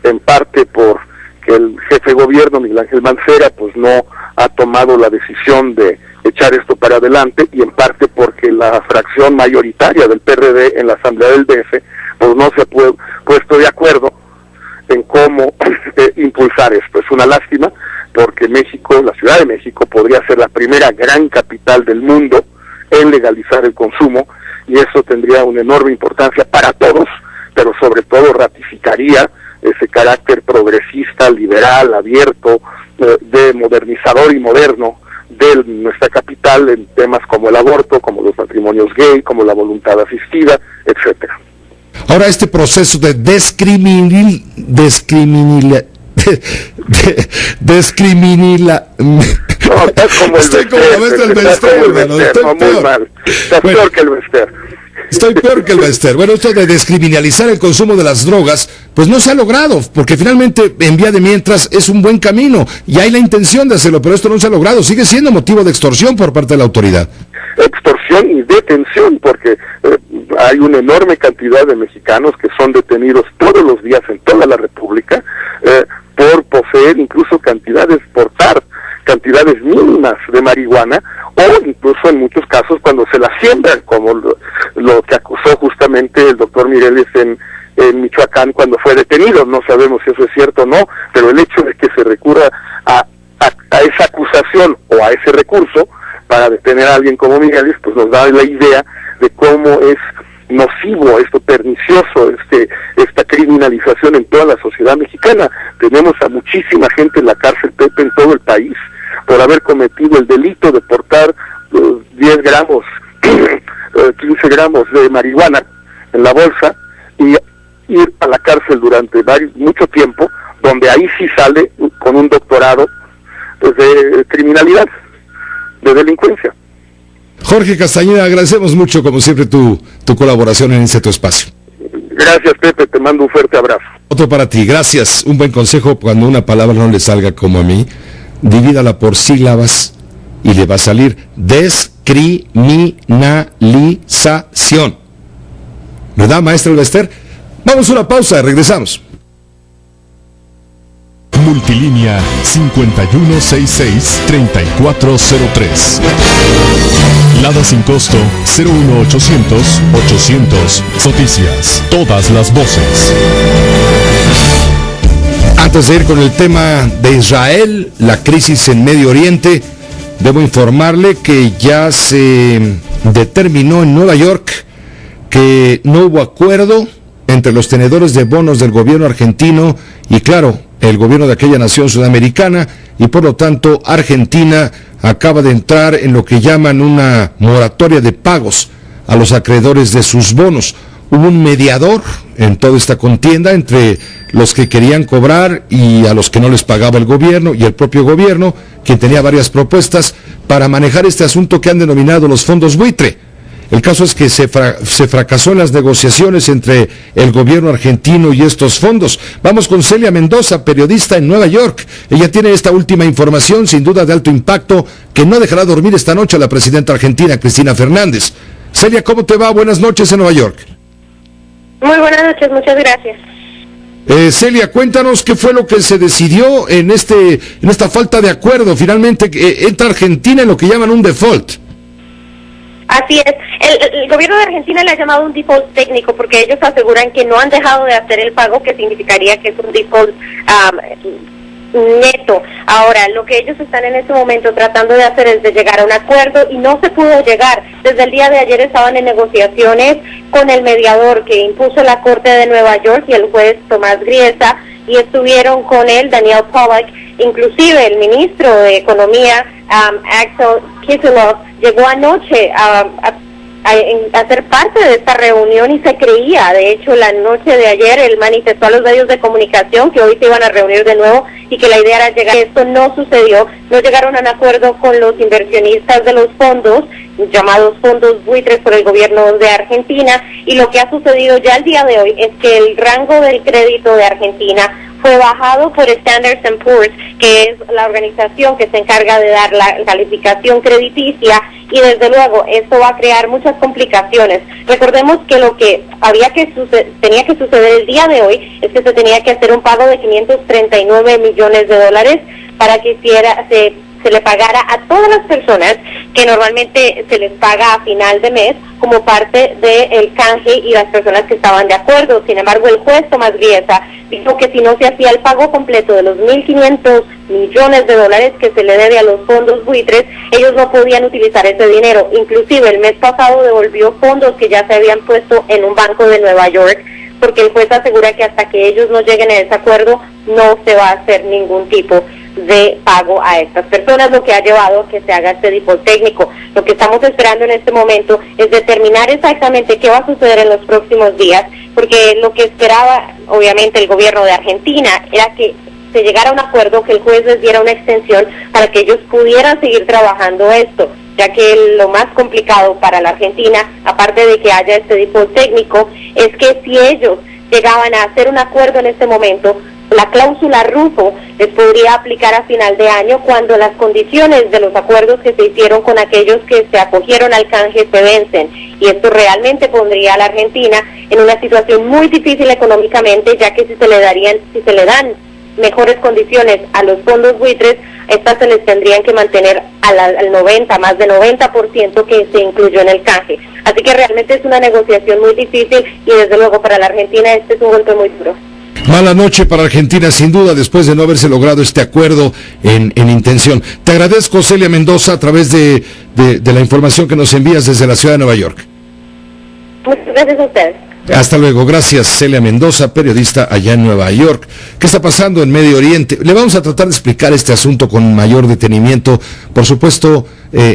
en parte por que el jefe de gobierno, Miguel Ángel Mancera, pues no ha tomado la decisión de echar esto para adelante, y en parte porque la fracción mayoritaria del PRD en la Asamblea del DF, pues no se ha puesto de acuerdo en cómo impulsar esto. Es una lástima, porque México, la Ciudad de México, podría ser la primera gran capital del mundo en legalizar el consumo, y eso tendría una enorme importancia para todos, pero sobre todo ratificaría ese carácter progresista, liberal, abierto, de modernizador y moderno de nuestra capital en temas como el aborto, como los matrimonios gay, como la voluntad asistida, etcétera. Ahora este proceso de No, estás como estoy como la maestra del Bester, hermano. Estoy muy mal. Estás peor que el Bester. Estoy peor que el Bester. Bueno, esto de descriminalizar el consumo de las drogas, pues no se ha logrado, porque finalmente en vía de mientras es un buen camino, y hay la intención de hacerlo, pero esto no se ha logrado, sigue siendo motivo de extorsión por parte de la autoridad. Extorsión y detención, porque hay una enorme cantidad de mexicanos que son detenidos todos los días en toda la República por poseer, incluso portar cantidades mínimas de marihuana, o incluso en muchos casos cuando se la siembran, como lo que acusó justamente el doctor Mireles en Michoacán cuando fue detenido. No sabemos si eso es cierto o no, pero el hecho de que se recurra a esa acusación o a ese recurso para detener a alguien como Mireles, pues nos da la idea de cómo es nocivo, esto pernicioso, esta criminalización en toda la sociedad mexicana. Tenemos a muchísima gente en la cárcel, Pepe, en todo el país, por haber cometido el delito de portar 10 gramos, 15 gramos de marihuana en la bolsa, y ir a la cárcel durante mucho tiempo, donde ahí sí sale con un doctorado de criminalidad, de delincuencia. Jorge Castañeda, agradecemos mucho, como siempre, tu colaboración en tu espacio. Gracias, Pepe, te mando un fuerte abrazo. Otro para ti, gracias. Un buen consejo: cuando una palabra no le salga como a mí, divídala por sílabas y le va a salir descriminalización. ¿Verdad, maestra Lester? Vamos a una pausa, regresamos. Multilínea 5166-3403. Lada sin costo 01800-800. Noticias. Todas las voces. Antes de ir con el tema de Israel, la crisis en Medio Oriente, debo informarle que ya se determinó en Nueva York que no hubo acuerdo entre los tenedores de bonos del gobierno argentino y, claro, el gobierno de aquella nación sudamericana, y por lo tanto Argentina acaba de entrar en lo que llaman una moratoria de pagos a los acreedores de sus bonos. Hubo un mediador en toda esta contienda entre los que querían cobrar y a los que no les pagaba el gobierno, y el propio gobierno, quien tenía varias propuestas para manejar este asunto que han denominado los fondos buitre. El caso es que se fracasó en las negociaciones entre el gobierno argentino y estos fondos. Vamos con Celia Mendoza, periodista en Nueva York. Ella tiene esta última información, sin duda de alto impacto, que no dejará dormir esta noche a la presidenta argentina, Cristina Fernández. Celia, ¿cómo te va? Buenas noches en Nueva York. Muy buenas noches, muchas gracias. Celia, cuéntanos qué fue lo que se decidió en esta falta de acuerdo. Finalmente entra Argentina en lo que llaman un default. Así es, el gobierno de Argentina le ha llamado un default técnico porque ellos aseguran que no han dejado de hacer el pago, que significaría que es un default neto. Ahora, lo que ellos están en este momento tratando de hacer es de llegar a un acuerdo, y no se pudo llegar. Desde el día de ayer estaban en negociaciones con el mediador que impuso la Corte de Nueva York y el juez Tomás Griesa, y estuvieron con él Daniel Pollack, inclusive el ministro de Economía, Axel Kicillof, llegó anoche a ser parte de esta reunión y se creía, de hecho la noche de ayer él manifestó a los medios de comunicación que hoy se iban a reunir de nuevo y que la idea era llegar. Esto no sucedió, no llegaron a un acuerdo con los inversionistas de los fondos, llamados fondos buitres por el gobierno de Argentina, y lo que ha sucedido ya el día de hoy es que el rango del crédito de Argentina fue bajado por Standard & Poor's, que es la organización que se encarga de dar la calificación crediticia, y desde luego esto va a crear muchas complicaciones. Recordemos que lo que tenía que suceder el día de hoy es que se tenía que hacer un pago de $539 millones para que se le pagara a todas las personas que normalmente se les paga a final de mes como parte del canje, y las personas que estaban de acuerdo. Sin embargo, el juez Tomás Griesa dijo que si no se hacía el pago completo de los $1.500 millones que se le debe a los fondos buitres, ellos no podían utilizar ese dinero. Inclusive el mes pasado devolvió fondos que ya se habían puesto en un banco de Nueva York, porque el juez asegura que hasta que ellos no lleguen a ese acuerdo no se va a hacer ningún tipo de pago a estas personas, lo que ha llevado a que se haga este default técnico. Lo que estamos esperando en este momento es determinar exactamente qué va a suceder en los próximos días, porque lo que esperaba obviamente el gobierno de Argentina era que se llegara a un acuerdo, que el juez les diera una extensión para que ellos pudieran seguir trabajando esto, ya que lo más complicado para la Argentina, aparte de que haya este default técnico, es que si ellos llegaban a hacer un acuerdo en este momento, la cláusula Rufo les podría aplicar a final de año, cuando las condiciones de los acuerdos que se hicieron con aquellos que se acogieron al canje se vencen, y esto realmente pondría a la Argentina en una situación muy difícil económicamente, ya que si se le dan mejores condiciones a los fondos buitres, estas se les tendrían que mantener al 90, más de 90% que se incluyó en el canje. Así que realmente es una negociación muy difícil, y desde luego para la Argentina este es un golpe muy duro. Mala noche para Argentina, sin duda, después de no haberse logrado este acuerdo en intención. Te agradezco, Celia Mendoza, a través de la información que nos envías desde la ciudad de Nueva York. Muchas gracias a ustedes. Hasta luego, gracias, Celia Mendoza, periodista allá en Nueva York. ¿Qué está pasando en Medio Oriente? Le vamos a tratar de explicar este asunto con mayor detenimiento, por supuesto,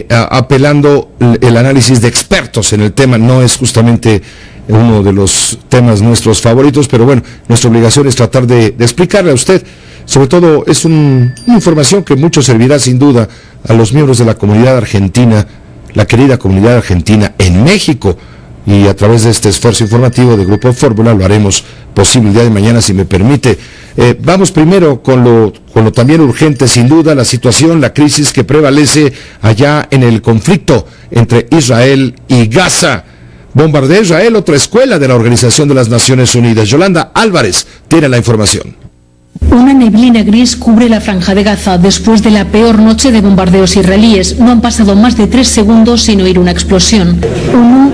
apelando el análisis de expertos en el tema. No es justamente uno de los temas nuestros favoritos, pero bueno, nuestra obligación es tratar de explicarle a usted. Sobre todo es una información que mucho servirá sin duda a los miembros de la comunidad argentina, la querida comunidad argentina en México, y a través de este esfuerzo informativo de Grupo Fórmula lo haremos posible el día de mañana, si me permite. Vamos primero con lo también urgente, sin duda, la situación, la crisis que prevalece allá en el conflicto entre Israel y Gaza. Bombardea Israel otra escuela de la Organización de las Naciones Unidas. Yolanda Álvarez tiene la información. Una neblina gris cubre la franja de Gaza después de la peor noche de bombardeos israelíes. No han pasado más de 3 segundos sin oír una explosión. 1,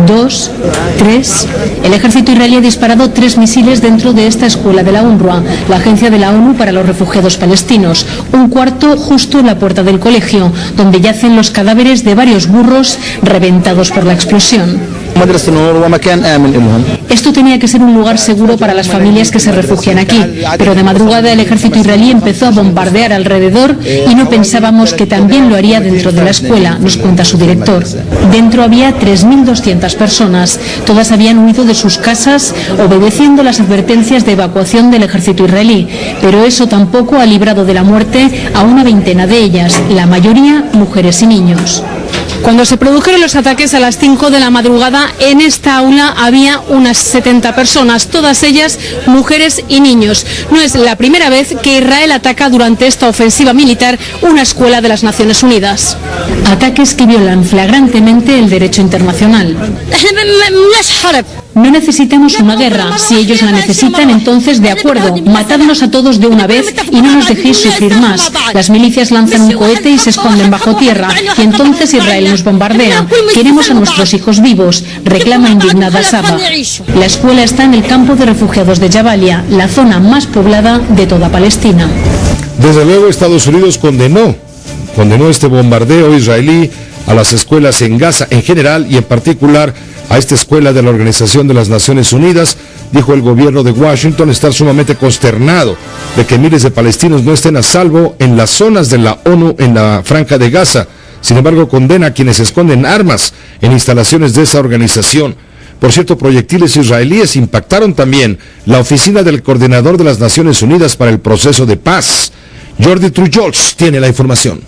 2, 3. El ejército israelí ha disparado 3 misiles dentro de esta escuela de la UNRWA, la agencia de la ONU para los refugiados palestinos. Un cuarto justo en la puerta del colegio, donde yacen los cadáveres de varios burros reventados por la explosión. Esto tenía que ser un lugar seguro para las familias que se refugian aquí, pero de madrugada el ejército israelí empezó a bombardear alrededor y no pensábamos que también lo haría dentro de la escuela, nos cuenta su director. Dentro había 3.200 personas, todas habían huido de sus casas obedeciendo las advertencias de evacuación del ejército israelí, pero eso tampoco ha librado de la muerte a una veintena de ellas, la mayoría mujeres y niños. Cuando se produjeron los ataques a las 5 de la madrugada, en esta aula había unas 70 personas, todas ellas mujeres y niños. No es la primera vez que Israel ataca durante esta ofensiva militar una escuela de las Naciones Unidas. Ataques que violan flagrantemente el derecho internacional. No necesitamos una guerra. Si ellos la necesitan, entonces de acuerdo, matadnos a todos de una vez y no nos dejéis sufrir más. Las milicias lanzan un cohete y se esconden bajo tierra, y entonces Israel nos bombardea. Queremos a nuestros hijos vivos, reclama indignada Saba. La escuela está en el campo de refugiados de Jabalia, la zona más poblada de toda Palestina. Desde luego Estados Unidos condenó este bombardeo israelí a las escuelas en Gaza en general y en particular a esta escuela de la Organización de las Naciones Unidas. Dijo el gobierno de Washington estar sumamente consternado de que miles de palestinos no estén a salvo en las zonas de la ONU en la franja de Gaza. Sin embargo, condena a quienes esconden armas en instalaciones de esa organización. Por cierto, proyectiles israelíes impactaron también la oficina del coordinador de las Naciones Unidas para el proceso de paz. Jordi Trujols tiene la información.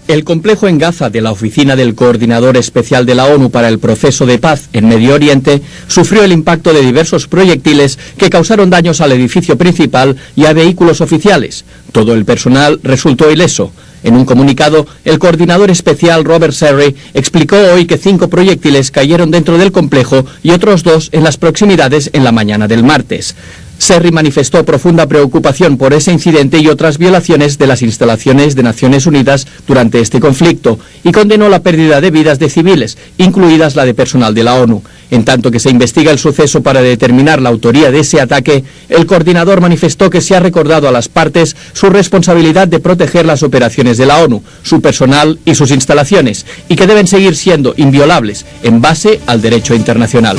El complejo en Gaza de la oficina del coordinador especial de la ONU para el proceso de paz en Medio Oriente sufrió el impacto de diversos proyectiles que causaron daños al edificio principal y a vehículos oficiales. Todo el personal resultó ileso. En un comunicado, el coordinador especial Robert Serry explicó hoy que 5 proyectiles cayeron dentro del complejo y otros 2 en las proximidades en la mañana del martes. Serry manifestó profunda preocupación por ese incidente y otras violaciones de las instalaciones de Naciones Unidas durante este conflicto y condenó la pérdida de vidas de civiles, incluidas la de personal de la ONU. En tanto que se investiga el suceso para determinar la autoría de ese ataque, el coordinador manifestó que se ha recordado a las partes su responsabilidad de proteger las operaciones de la ONU, su personal y sus instalaciones, y que deben seguir siendo inviolables en base al derecho internacional.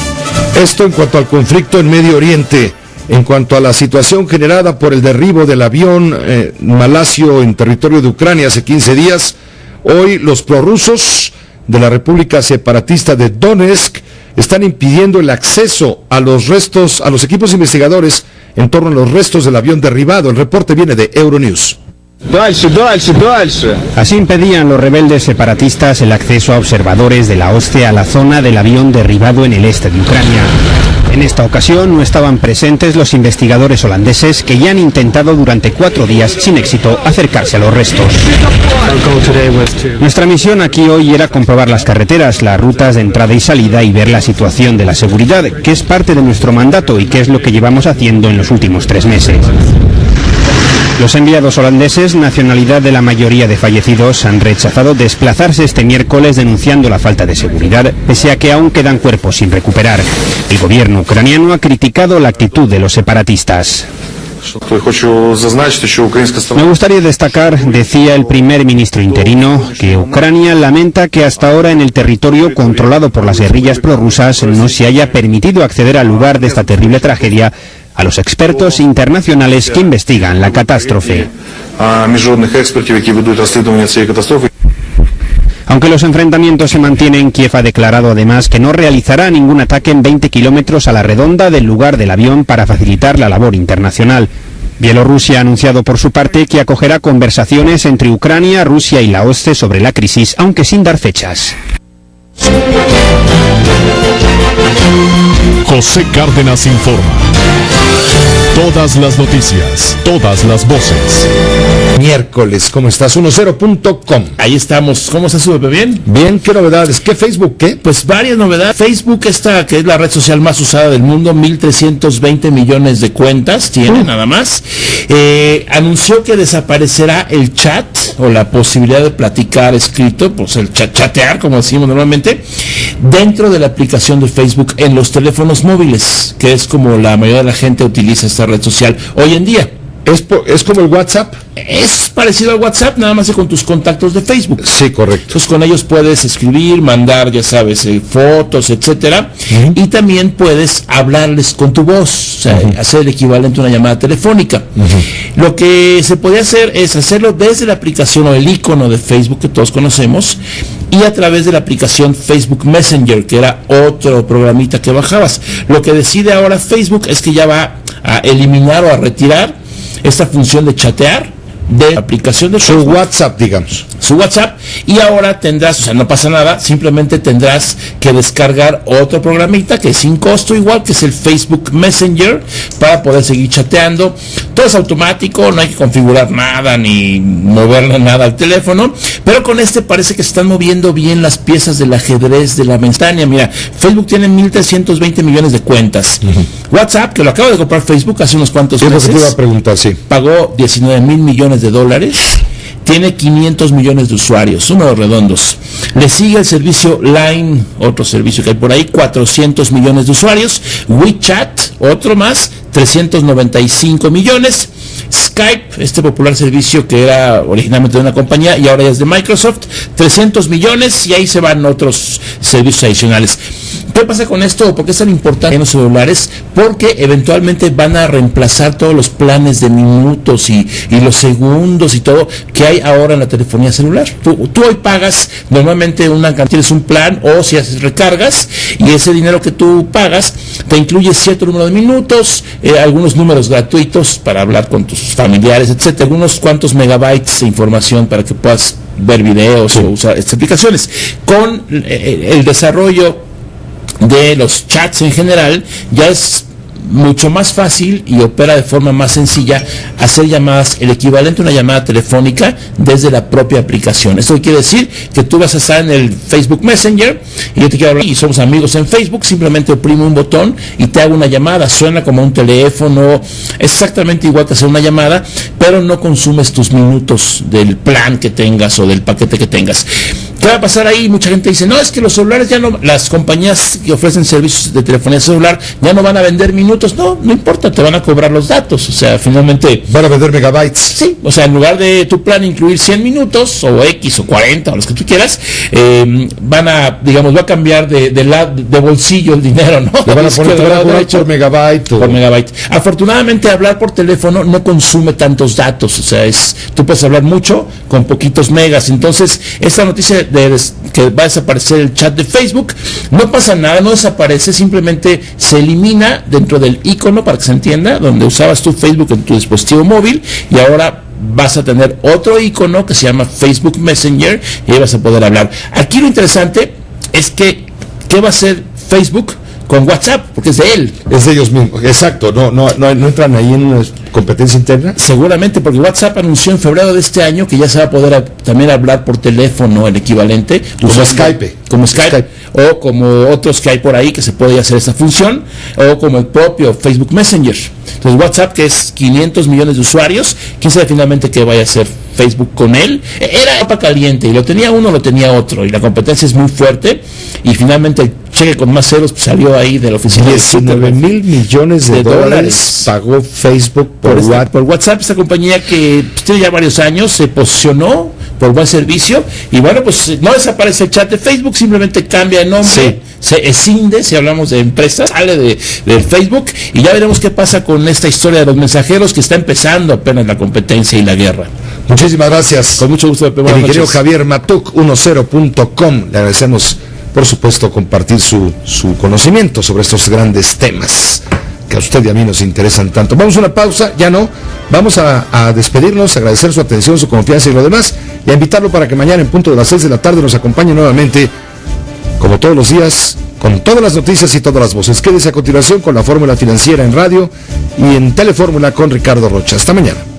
Esto en cuanto al conflicto en Medio Oriente. En cuanto a la situación generada por el derribo del avión malasio en territorio de Ucrania hace 15 días, hoy los prorrusos de la República Separatista de Donetsk están impidiendo el acceso a los restos, a los equipos investigadores en torno a los restos del avión derribado. El reporte viene de Euronews. Así impedían los rebeldes separatistas el acceso a observadores de la OSCE a la zona del avión derribado en el este de Ucrania. En esta ocasión no estaban presentes los investigadores holandeses que ya han intentado durante 4 días sin éxito acercarse a los restos. Nuestra misión aquí hoy era comprobar las carreteras, las rutas de entrada y salida y ver la situación de la seguridad, que es parte de nuestro mandato y que es lo que llevamos haciendo en los últimos 3 meses. Los enviados holandeses, nacionalidad de la mayoría de fallecidos, han rechazado desplazarse este miércoles denunciando la falta de seguridad, pese a que aún quedan cuerpos sin recuperar. El gobierno ucraniano ha criticado la actitud de los separatistas. Me gustaría destacar, decía el primer ministro interino, que Ucrania lamenta que hasta ahora en el territorio controlado por las guerrillas prorrusas no se haya permitido acceder al lugar de esta terrible tragedia a los expertos internacionales que investigan la catástrofe. Aunque los enfrentamientos se mantienen, Kiev ha declarado además que no realizará ningún ataque en 20 kilómetros a la redonda del lugar del avión para facilitar la labor internacional. Bielorrusia ha anunciado por su parte que acogerá conversaciones entre Ucrania, Rusia y la OSCE sobre la crisis, aunque sin dar fechas. José Cárdenas informa. Todas las noticias, todas las voces. Miércoles, ¿cómo estás? 10.com. Ahí estamos. ¿Cómo estás, Pepe? ¿Bien? Bien, ¿qué novedades? ¿Qué Facebook? ¿Qué? Pues varias novedades. Facebook, esta que es la red social más usada del mundo, 1.320 millones de cuentas tiene nada más. Anunció que desaparecerá el chat o la posibilidad de platicar escrito, pues el chatear, como decimos normalmente, dentro de la aplicación de Facebook en los teléfonos móviles, que es como la mayoría de la gente utiliza esta red social hoy en día. ¿Es como el WhatsApp? Es parecido al WhatsApp, nada más que con tus contactos de Facebook. Sí, correcto. Entonces con ellos puedes escribir, mandar, ya sabes, fotos, etcétera, y también puedes hablarles con tu voz, o sea, hacer el equivalente a una llamada telefónica. Lo que se podía hacer es hacerlo desde la aplicación o el icono de Facebook que todos conocemos, y a través de la aplicación Facebook Messenger, que era otro programita que bajabas. Lo que decide ahora Facebook es que ya va a eliminar o a retirar esta función de chatear de la aplicación de su WhatsApp, digamos. Su WhatsApp, y ahora tendrás, o sea, no pasa nada, simplemente tendrás que descargar otro programita que es sin costo, igual que es el Facebook Messenger, para poder seguir chateando. Todo es automático, no hay que configurar nada ni moverle nada al teléfono, pero con este parece que se están moviendo bien las piezas del ajedrez de la ventana. Mira, Facebook tiene 1.320 millones de cuentas. WhatsApp, que lo acaba de comprar Facebook hace unos cuantos meses, te iba a preguntar, sí, pagó 19,000 millones de dólares, tiene 500 millones de usuarios, números redondos. Le sigue el servicio Line, otro servicio que hay por ahí, 400 millones de usuarios. WeChat, otro más, 395 millones. Skype, este popular servicio que era originalmente de una compañía y ahora ya es de Microsoft, 300 millones, y ahí se van otros servicios adicionales. ¿Qué pasa con esto? ¿Por qué es tan importante en los celulares? Porque eventualmente van a reemplazar todos los planes de minutos y los segundos y todo que hay ahora en la telefonía celular. Tú hoy pagas normalmente tienes un plan, o si haces recargas, y ese dinero que tú pagas te incluye cierto número de minutos, algunos números gratuitos para hablar con tus familiares, etcétera, algunos cuantos megabytes de información para que puedas ver videos o usar estas aplicaciones. Con el desarrollo de los chats en general, ya es mucho más fácil y opera de forma más sencilla hacer llamadas, el equivalente a una llamada telefónica desde la propia aplicación. Esto quiere decir que tú vas a estar en el Facebook Messenger y yo te quiero hablar y somos amigos en Facebook, simplemente oprimo un botón y te hago una llamada, suena como un teléfono, es exactamente igual que hacer una llamada, pero no consumes tus minutos del plan que tengas o del paquete que tengas. ¿Qué va a pasar ahí? Mucha gente dice, no, es que los celulares ya no, las compañías que ofrecen servicios de telefonía celular ya no van a vender minutos. No importa, te van a cobrar los datos, o sea, finalmente van a vender megabytes. Sí, o sea, en lugar de tu plan incluir 100 minutos o X o 40 o los que tú quieras, va a cambiar de bolsillo el dinero, ¿no? Le van a poner por megabyte. Por megabyte. Afortunadamente, hablar por teléfono no consume tantos datos, o sea, tú puedes hablar mucho con poquitos megas. Entonces, esta noticia de que va a desaparecer el chat de Facebook, no pasa nada, no desaparece, simplemente se elimina dentro del icono, para que se entienda, donde usabas tu Facebook en tu dispositivo móvil, y ahora vas a tener otro icono que se llama Facebook Messenger y ahí vas a poder hablar. Aquí lo interesante es que ¿qué va a hacer Facebook con WhatsApp? Porque es de él. Es de ellos mismos, exacto, no entran ahí en una competencia interna. Seguramente, porque WhatsApp anunció en febrero de este año que ya se va a poder también hablar por teléfono, el equivalente. Como Skype. O como otros que hay por ahí que se puede hacer esa función, o como el propio Facebook Messenger. Entonces WhatsApp, que es 500 millones de usuarios, quién sabe finalmente qué vaya a hacer Facebook con él. Era papa caliente y lo tenía uno, lo tenía otro, y la competencia es muy fuerte, y finalmente el cheque con más ceros salió ahí de la oficina. 19,000 millones de dólares pagó Facebook por WhatsApp, esta compañía que tiene ya varios años, se posicionó por buen servicio, y bueno, pues no desaparece el chat de Facebook, simplemente cambia de nombre, se escinde, si hablamos de empresas, sale del Facebook, y ya veremos qué pasa con esta historia de los mensajeros, que está empezando apenas la competencia y la guerra. Muchísimas gracias. Con mucho gusto, Pepe. El ingeniero Javier Matuk, 10.com. Le agradecemos, por supuesto, compartir su conocimiento sobre estos grandes temas que a usted y a mí nos interesan tanto. Vamos a una pausa, ya no. Vamos a despedirnos, agradecer su atención, su confianza y lo demás, y a invitarlo para que mañana en punto de las 6 de la tarde nos acompañe nuevamente, como todos los días, con todas las noticias y todas las voces. Quédese a continuación con la Fórmula Financiera en radio y en Telefórmula con Ricardo Rocha. Hasta mañana.